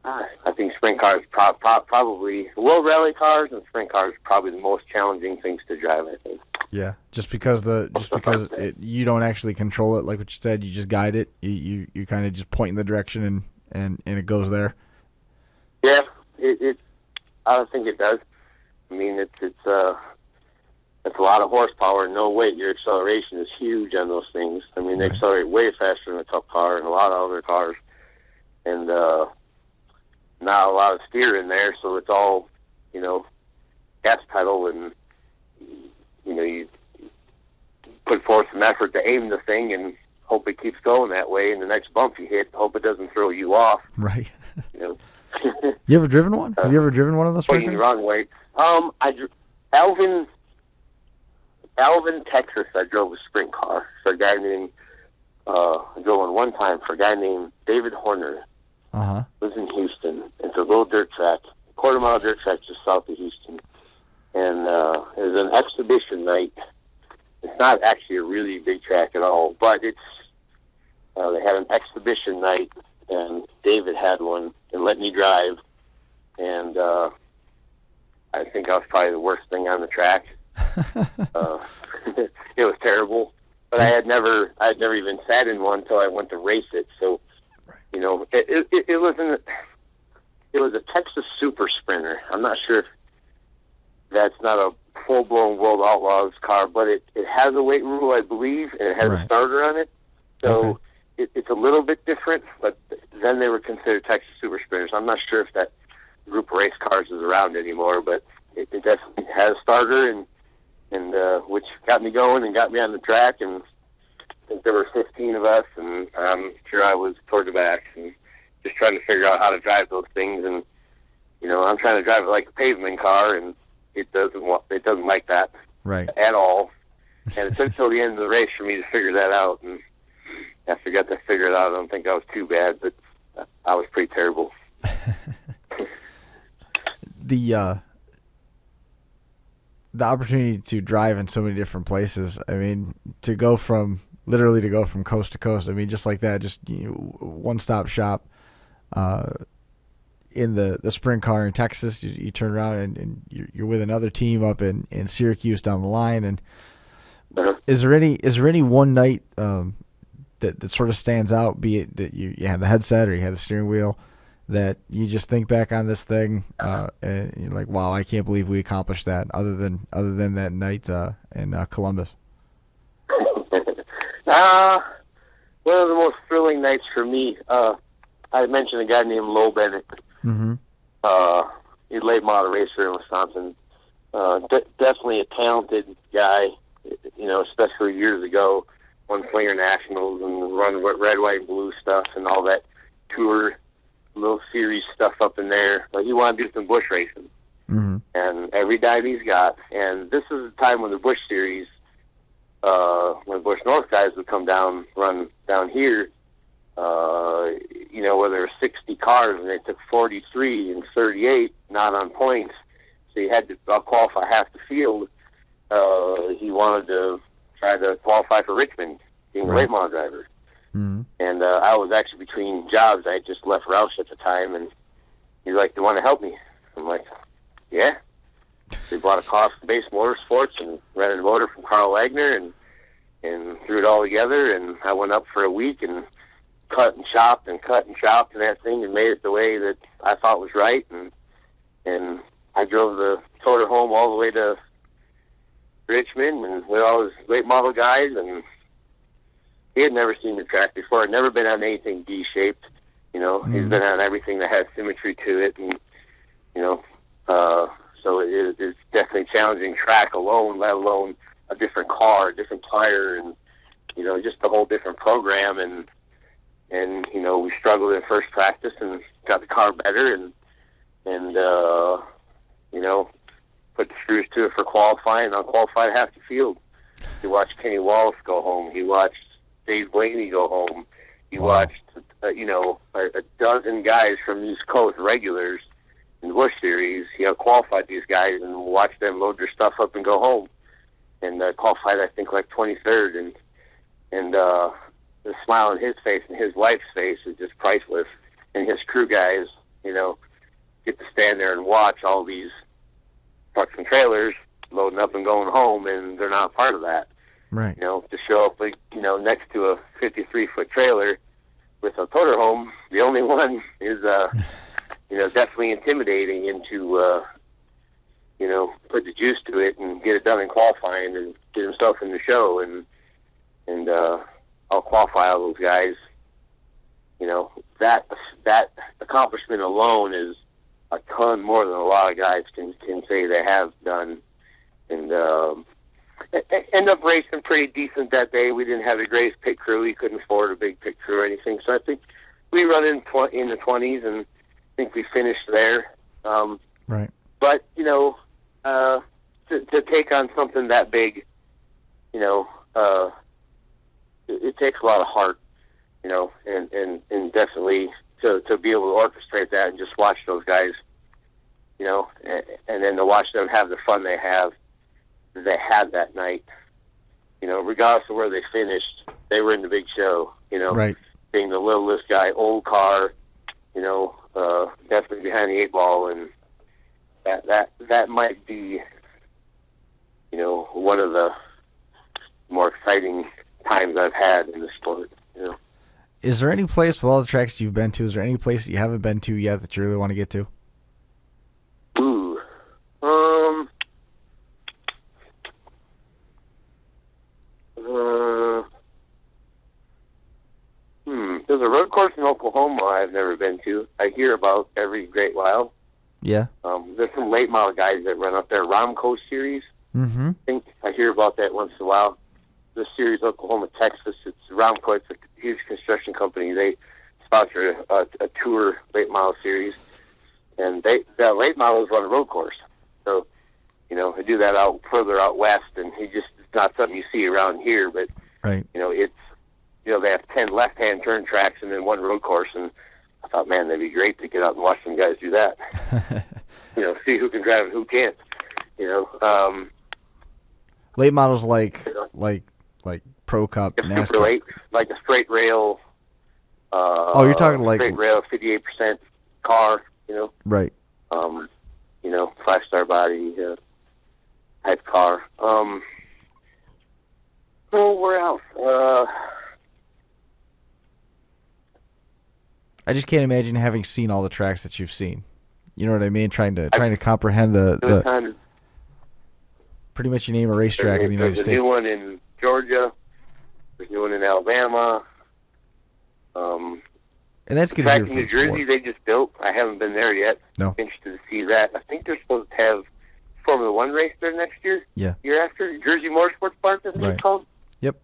I think sprint cars probably, World Rally cars and sprint cars are probably the most challenging things to drive, I think. Yeah, just because you don't actually control it, like what you said, you just guide it. You kind of just point in the direction and it goes there. Yeah, I don't think it does. I mean, it's a lot of horsepower and no weight. Your acceleration is huge on those things. I mean, they accelerate way faster than a Cup car and a lot of other cars, and not a lot of steer in there, so it's all gas pedal, and you put forth some effort to aim the thing and hope it keeps going that way, and the next bump you hit, hope it doesn't throw you off. Right. You ever driven one? Have you ever driven one of those? Pointing the wrong way. Alvin, Texas, I drove a sprint car for a guy named, I drove one time for a guy named David Horner. Uh-huh. Lives in Houston. It's a little dirt track, quarter-mile dirt track just south of Houston. And it was an exhibition night. It's not actually a really big track at all, but it's they had an exhibition night, and David had one and let me drive. And I think I was probably the worst thing on the track. It was terrible. But I had never even sat in one until I went to race it. So, it was a Texas Super Sprinter. I'm not sure if that's not a full-blown World Outlaws car, but it has a weight rule, I believe, and it has a starter on it. So it's a little bit different, but then they were considered Texas Super Sprinters. I'm not sure if that group of race cars is around anymore, but it definitely has a starter, and which got me going and got me on the track, and I think there were 15 of us, and I'm sure I was toward the back, and just trying to figure out how to drive those things, and I'm trying to drive it like a pavement car, and it doesn't like that at all. And it took until the end of the race for me to figure that out, and after I got to figure it out, I don't think I was too bad, but I was pretty terrible. The opportunity to drive in so many different places. I mean, to go from coast to coast. I mean, just like that, just one-stop shop. In the sprint car in Texas, you turn around and you're with another team up in Syracuse down the line. And is there any one night that sort of stands out? Be it that you had the headset or you had the steering wheel, that you just think back on this thing and you're like, wow, I can't believe we accomplished that. Other than that night in Columbus. One of the most thrilling nights for me. I mentioned a guy named Lowell Bennett. Mm-hmm. He's a late model racer in Wisconsin. definitely a talented guy, especially years ago, won Flinger Nationals and run red, white, and blue stuff and all that tour, little series stuff up in there. But he wanted to do some bush racing. Mm-hmm. And every dime he's got. And this is the time when the Bush Series, when Bush North guys would come down, run down here, where there were 60 cars and they took 43 and 38 not on points. So you had to qualify half the field. He wanted to try to qualify for Richmond, being a late model driver. Mm-hmm. And I was actually between jobs. I had just left Roush at the time, and he's like, "Do you want to help me?" I'm like, "Yeah." They bought a car from Base Motorsports and rented a motor from Carl Wagner and threw it all together. And I went up for a week and cut and chopped and that thing and made it the way that I thought was right. And I drove the toter home all the way to Richmond and with all his late model guys. And he had never seen the track before. Had never been on anything D-shaped. Mm-hmm. He's been on everything that has symmetry to it. And, so it's definitely challenging track alone, let alone a different car, a different tire, and just a whole different program. And we struggled in first practice and got the car better, and put the screws to it for qualifying. Unqualified half the field. You watched Kenny Wallace go home. He watched Dave Blaney go home. He watched a dozen guys from East Coast regulars in the Bush Series, qualified these guys and watched them load their stuff up and go home. And qualified, I think, like 23rd. And the smile on his face and his wife's face is just priceless. And his crew guys, get to stand there and watch all these trucks and trailers loading up and going home, and they're not part of that. Right. To show up, next to a 53-foot trailer with a toter home, the only one is definitely intimidating, and to put the juice to it and get it done in qualifying and get himself in the show, and I'll qualify all those guys. That accomplishment alone is a ton more than a lot of guys can say they have done, and end up racing pretty decent that day. We didn't have the greatest pit crew. We couldn't afford a big pit crew or anything, so I think we run in the 20s, and I think we finished there. Right. But to take on something that big, it takes a lot of heart, and definitely to be able to orchestrate that and just watch those guys, and then to watch them have the fun they had that night, regardless of where they finished, they were in the big show, Right. Being the littlest guy, old car, definitely behind the 8 ball, and that might be, one of the more exciting times I've had in the sport. Is there any place with all the tracks you've been to? Is there any place that you haven't been to yet that you really want to get to? Ooh, there's a road course in Oklahoma I've never been to. I hear about every great while. Yeah. There's some late model guys that run up there. Romco Series. Mm-hmm. I think I hear about that once in a while. The series, Oklahoma, Texas. It's Romco. It's a huge construction company. They sponsor a tour late model series, and the late models run a road course. So, they do that out further out west, and it's not something you see around here. But Right. It's they have 10 left-hand turn tracks and then one road course, and I thought, man, that'd be great to get out and watch some guys do that. See who can drive and who can't. Late models like Pro Cup, Super NASCAR. late, like a straight rail. You're talking like straight rail, 58% car. Right. 5-star body type car. Where else? I just can't imagine having seen all the tracks that you've seen. You know what I mean? Trying to comprehend the pretty much you name a racetrack in the United States. There's a new one in Georgia. There's a new one in Alabama. And that's good. Track in New Jersey they just built. I haven't been there yet. No. Interested to see that. I think they're supposed to have Formula One race there next year. Yeah. Year after Jersey Motorsports Park, I think it's called. Yep.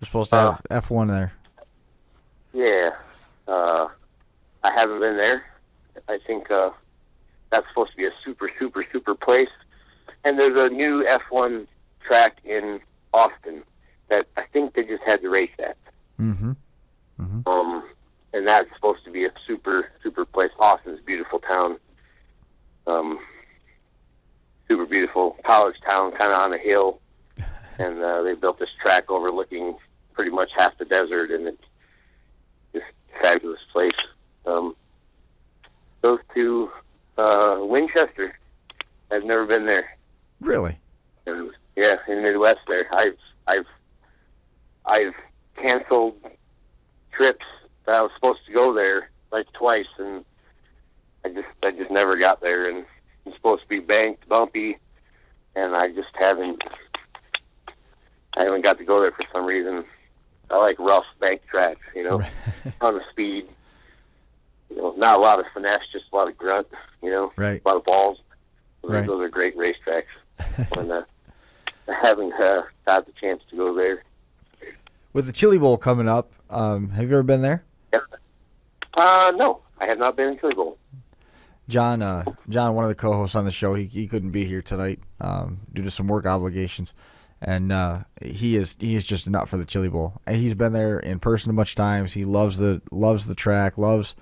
They're supposed to have F1 there. Yeah. I haven't been there. I think that's supposed to be a super, super, super place. And there's a new F1 track in Austin that I think they just had to race at. Mm-hmm. And that's supposed to be a super, super place. Austin's a beautiful town. Super beautiful college town, kind of on a hill. And they built this track overlooking pretty much half the desert, and it's just a fabulous place. Those two, Winchester. I've never been there. Really? And, yeah, in the Midwest there. I've canceled trips that I was supposed to go there like twice, and I just never got there. And it's supposed to be banked, bumpy, and I just haven't got to go there for some reason. I like rough bank tracks, ton of speed. Not a lot of finesse, just a lot of grunt, Right. A lot of balls. Right. Those are great racetracks. And I haven't got the chance to go there. With the Chili Bowl coming up, have you ever been there? No, I have not been in Chili Bowl. John, one of the co-hosts on the show, he couldn't be here tonight due to some work obligations, and he is just a nut for the Chili Bowl. And he's been there in person a bunch of times. He loves the track, loves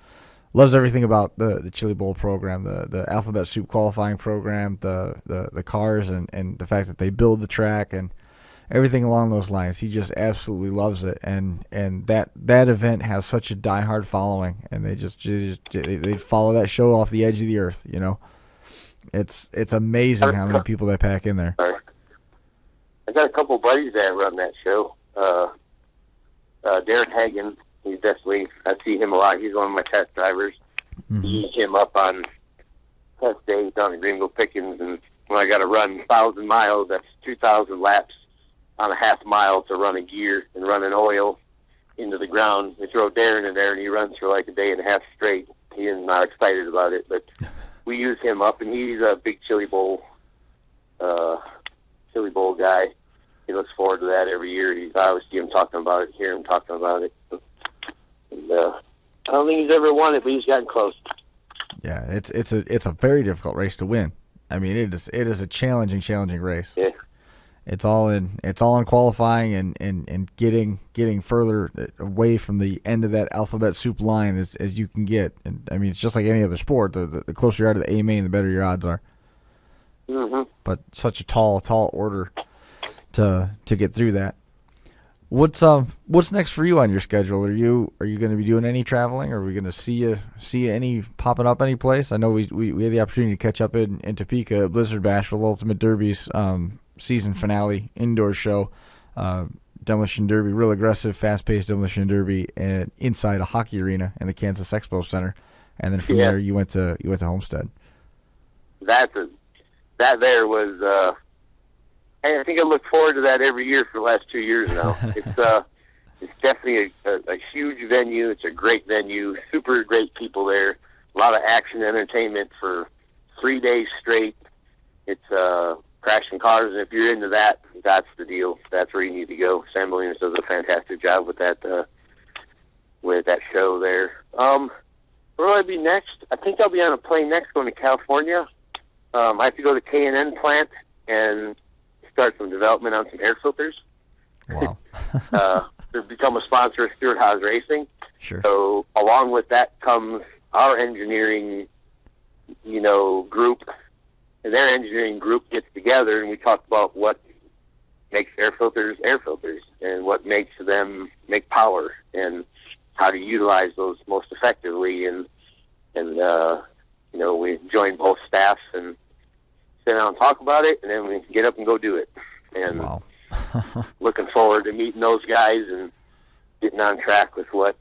everything about the Chili Bowl program, the alphabet soup qualifying program, the cars, and the fact that they build the track and everything along those lines. He just absolutely loves it, and that event has such a diehard following, and they follow that show off the edge of the earth. It's amazing how many people they pack in there. I got a couple of buddies that run that show. Darren Hagen, he's definitely, I see him a lot. He's one of my test drivers. Mm-hmm. He came up on test days down at Greenville Pickens, and when I got to run 1,000 miles, that's 2,000 laps on a half mile to run a gear and run an oil into the ground. They throw Darren in there, and he runs for like a day and a half straight. He is not excited about it, but we use him up, and he's a big Chili Bowl guy. He looks forward to that every year. I always see him talking about it, hear him talking about it. And, I don't think he's ever won it, but he's gotten close. Yeah, it's a very difficult race to win. I mean, it is a challenging race. Yeah. It's all in qualifying and getting further away from the end of that alphabet soup line as you can get. And I mean, it's just like any other sport. The closer you are to the A main, the better your odds are. Mm-hmm. But such a tall order to get through that. What's next for you on your schedule? Are you going to be doing any traveling? Are we going to see you any popping up any place? I know we had the opportunity to catch up in Topeka at Blizzard Bash with Ultimate Derby's season finale indoor show, Demolition Derby, real aggressive, fast-paced Demolition Derby, and inside a hockey arena in the Kansas Expo Center, and then from there you went to Homestead. That there was. I think I look forward to that every year for the last 2 years now. It's definitely a huge venue. It's a great venue. Super great people there. A lot of action entertainment for 3 days straight. It's crashing cars, and if you're into that, that's the deal. That's where you need to go. Sam Williams does a fantastic job with that show there. Where will I be next? I think I'll be on a plane next going to California. I have to go to K&N plant and start some development on some air filters. Wow. To become a sponsor of Stewart-Haas Racing. Sure. So along with that comes our engineering, group. And their engineering group gets together, and we talk about what makes air filters, and what makes them make power, and how to utilize those most effectively. And we join both staffs and sit down and talk about it, and then we get up and go do it. And wow. Looking forward to meeting those guys and getting on track with what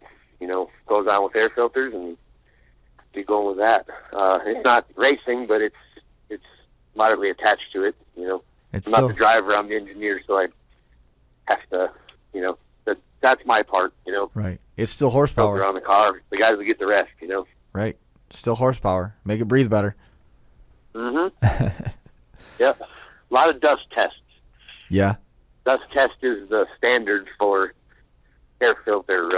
goes on with air filters, and be going with that. It's not racing, but it's moderately attached to it. It's I'm not the driver; I'm the engineer, so I have to. That's my part. Right. It's still horsepower. Filter on the car. The guys will get the rest. Right. Still horsepower. Make it breathe better. Mm-hmm. Yep. A lot of dust tests. Yeah. Dust test is the standard for air filter.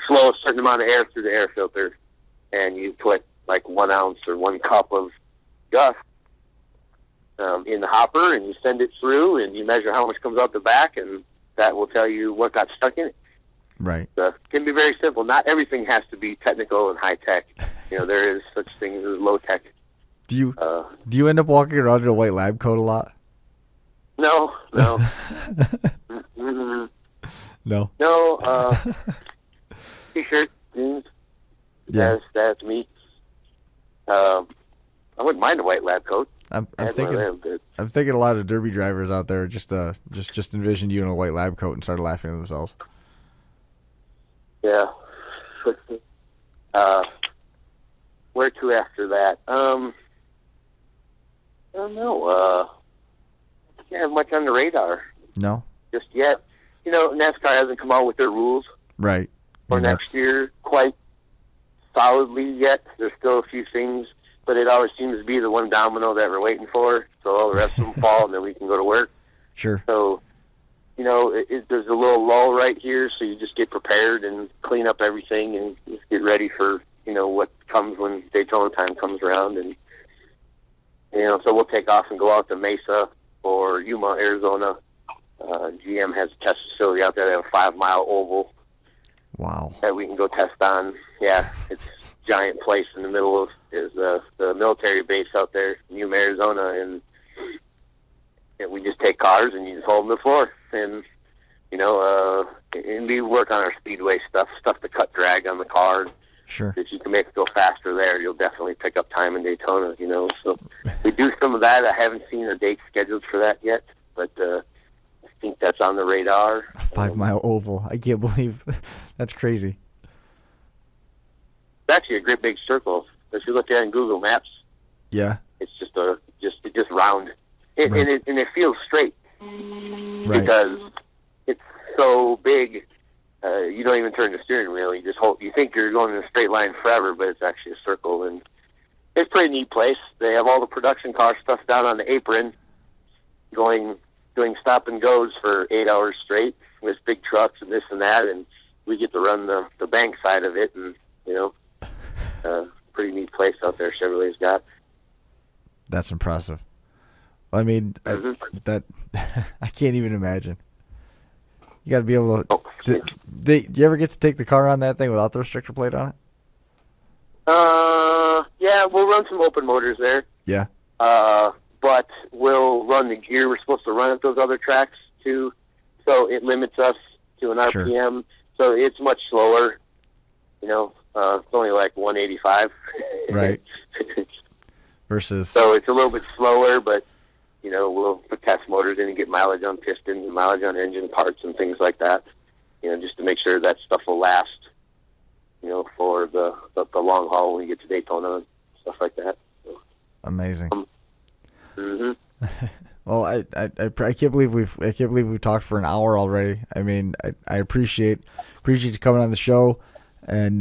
Flow a certain amount of air through the air filter, and you put like 1 ounce or 1 cup of dust in the hopper, and you send it through, and you measure how much comes out the back, and that will tell you what got stuck in it. Right. It can be very simple. Not everything has to be technical and high tech. There is such things as low tech. Do you end up walking around in a white lab coat a lot? No. No. No. T-shirt, jeans. Yeah. That's me. I wouldn't mind a white lab coat. I'm thinking a lot of derby drivers out there just envisioned you in a white lab coat and started laughing at themselves. Yeah. Where to after that? I don't know. I can't have much on the radar. No? Just yet. NASCAR hasn't come out with their rules Right. for next year quite solidly yet. There's still a few things, but it always seems to be the one domino that we're waiting for. So all the rest of them fall, and then we can go to work. Sure. So, there's a little lull right here, so you just get prepared and clean up everything and just get ready for, what comes when Daytona time comes around. And, so we'll take off and go out to Mesa or Yuma, Arizona. GM has a test facility out there. They have a 5-mile oval. Wow. That we can go test on. Yeah, it's a giant place in the middle of the military base out there in Yuma, Arizona, and we just take cars and you just hold them to the floor, and and we work on our speedway stuff to cut drag on the car. Sure. If you can make it go faster there, you'll definitely pick up time in Daytona. So we do some of that. I haven't seen a date scheduled for that yet, but I think that's on the radar. A 5-mile oval. I can't believe that's crazy. It's actually a great big circle. If you look at it in Google Maps, Yeah. it's just round, Right. and it feels straight Right. because it's so big. You don't even turn the steering wheel. You just hold. You think you're going in a straight line forever, but it's actually a circle, and it's a pretty neat place. They have all the production car stuff down on the apron, doing stop and goes for 8 hours straight with big trucks and this and that, and we get to run the bank side of it, and pretty neat place out there Chevrolet's got. That's impressive. I mean, that I can't even imagine. You got to be able to. Do you ever get to take the car on that thing without the restrictor plate on it? Yeah, we'll run some open motors there. Yeah. But we'll run the gear we're supposed to run at those other tracks too, so it limits us to an RPM. Sure. So it's much slower. It's only like 185. Right. Versus. So it's a little bit slower, but we'll put test motors in and get mileage on pistons and mileage on engine parts and things like that. Just to make sure that stuff will last. For the long haul when we get to Daytona and stuff like that. So. Amazing. Mm-hmm. Well, I can't believe we've talked for an hour already. I mean, I appreciate you coming on the show and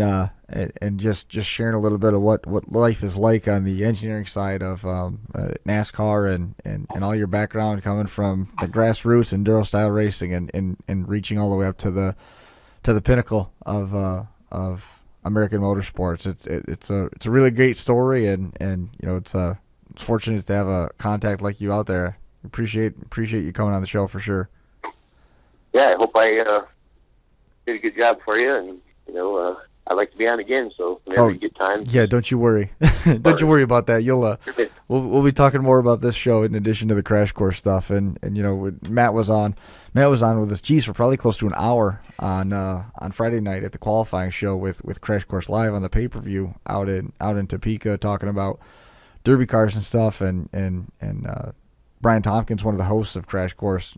just sharing a little bit of what life is like on the engineering side of NASCAR and all your background coming from the grassroots enduro style racing and reaching all the way up to the pinnacle of American motorsports. It's a really great story and it's fortunate to have a contact like you out there. Appreciate you coming on the show for sure. Yeah, I hope I did a good job for you, and I'd like to be on again. So whenever you get time. Yeah, don't you worry. Don't you worry about that. You'll we'll be talking more about this show in addition to the crash course stuff. And Matt was on with us. Geez, for probably close to an hour on Friday night at the qualifying show with Crash Course Live on the pay-per-view out in Topeka, talking about derby cars and stuff. And Brian Tompkins, one of the hosts of Crash Course,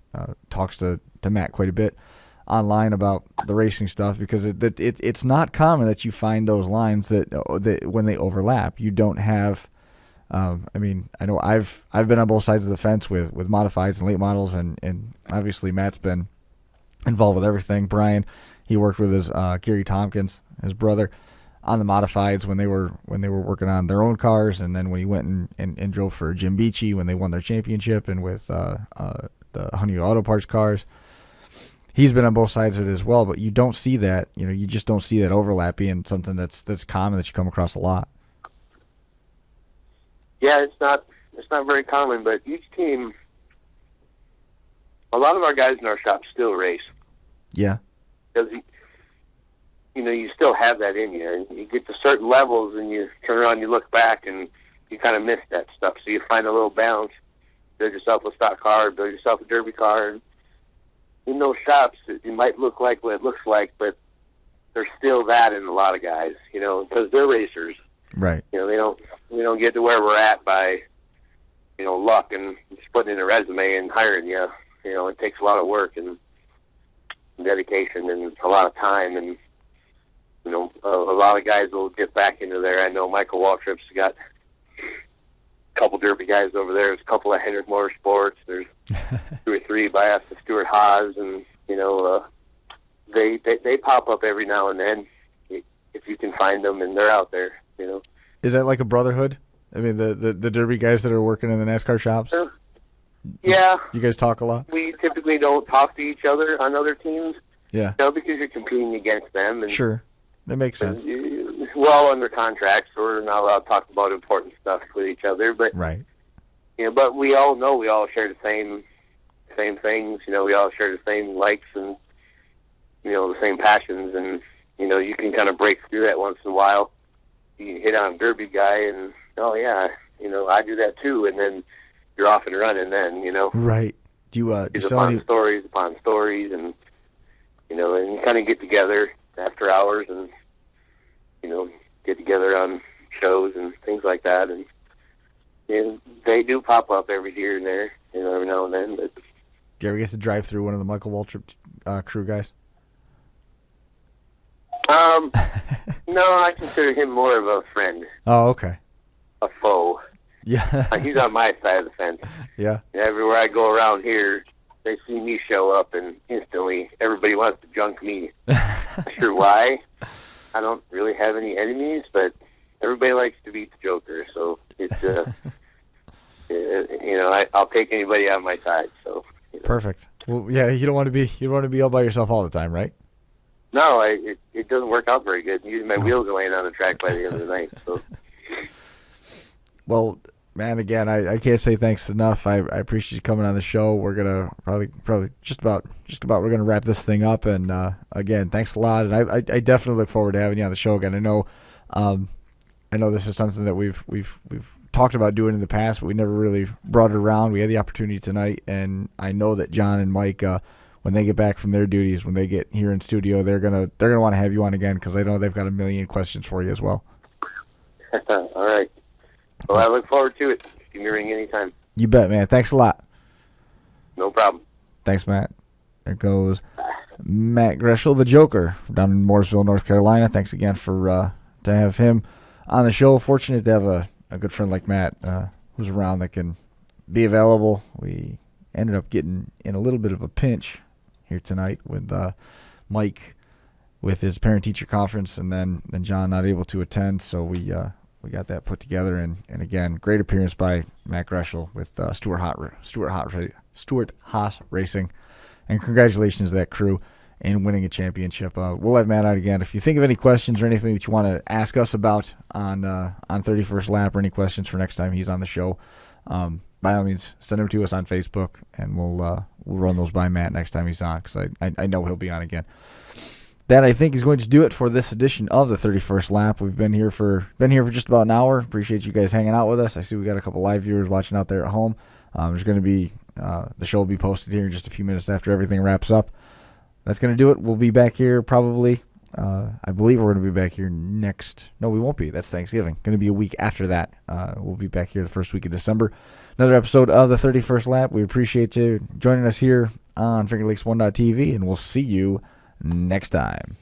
talks to Matt quite a bit online about the racing stuff, because it's not common that you find those lines that when they overlap, you don't have. I know I've been on both sides of the fence with modifieds and late models, and obviously Matt's been involved with everything. Brian, he worked with his Gary Tompkins, his brother, on the modifieds when they were working on their own cars, and then when he went and drove for Jim Beechey when they won their championship, and with the Honey Auto Parts cars. He's been on both sides of it as well, but you don't see that. You just don't see that overlap being something that's common that you come across a lot. Yeah, it's not very common, but each team, a lot of our guys in our shop still race. Yeah. Because you still have that in you, and you get to certain levels, and you turn around, you look back, and you kind of miss that stuff. So you find a little balance, build yourself a stock car, build yourself a derby car. And in those shops, it might look like what it looks like, but there's still that in a lot of guys, because they're racers. Right. We don't get to where we're at by, luck and just putting in a resume and hiring you. It takes a lot of work and dedication and a lot of time, and a lot of guys will get back into there. I know Michael Waltrip's got a couple derby guys over there. There's a couple of Hendrick Motorsports. There's 2 or 3 by us, the Stewart-Haas, and they pop up every now and then if you can find them, and they're out there. Is that like a brotherhood? I mean, the derby guys that are working in the NASCAR shops. Yeah. You guys talk a lot. We typically don't talk to each other on other teams. Yeah. Because you're competing against them. And sure, that makes sense. We're all under contracts, so we're not allowed to talk about important stuff with each other. But right. But we all know we all share the same things. We all share the same likes and the same passions, and you can kind of break through that once in a while. You hit on a derby guy, and I do that too, and then you're off and running. Then right. Do you upon stories, and and you kind of get together after hours, and get together on shows and things like that, and they do pop up every here and there, every now and then. But do you ever get to drive through one of the Michael Waltrip crew guys? No, I consider him more of a friend. Oh, okay. A foe. Yeah. He's on my side of the fence. Yeah. Everywhere I go around here, they see me show up, and instantly everybody wants to junk me. Not sure why. I don't really have any enemies, but everybody likes to beat the Joker, so it's I'll take anybody on my side. So perfect. Well, yeah, you don't want to be all by yourself all the time, right? No, it doesn't work out very good. Usually my wheels are laying on the track by the end of the night. So. Well, man, again, I can't say thanks enough. I appreciate you coming on the show. We're gonna probably just about we're gonna wrap this thing up. And again, thanks a lot. And I definitely look forward to having you on the show again. I know this is something that we've talked about doing in the past, but we never really brought it around. We had the opportunity tonight, and I know that John and Mike, when they get back from their duties, when they get here in studio, they're gonna want to have you on again, because I know they've got a million questions for you as well. All right. Well, I look forward to it. Give me a ring anytime. You bet, man. Thanks a lot. No problem. Thanks, Matt. There goes Matt Groeschl, the Joker, down in Mooresville, North Carolina. Thanks again for to have him on the show. Fortunate to have a good friend like Matt who's around that can be available. We ended up getting in a little bit of a pinch here tonight with Mike with his parent-teacher conference, and then John not able to attend, so we got that put together. And again, great appearance by Matt Groeschl with Stewart-Haas Racing, and congratulations to that crew in winning a championship. We'll have Matt out again. If you think of any questions or anything that you want to ask us about on 31st Lap, or any questions for next time he's on the show, by all means, send them to us on Facebook, and we'll run those by Matt next time he's on, because I know he'll be on again. That, I think, is going to do it for this edition of the 31st Lap. We've been here for just about an hour. Appreciate you guys hanging out with us. I see we got a couple live viewers watching out there at home. There's going to be the show will be posted here in just a few minutes after everything wraps up. That's going to do it. We'll be back here probably. I believe we're going to be back here next. No, we won't be. That's Thanksgiving. Going to be a week after that. We'll be back here the first week of December. Another episode of the 31st Lap. We appreciate you joining us here on FingerLakes1.tv, and we'll see you next time.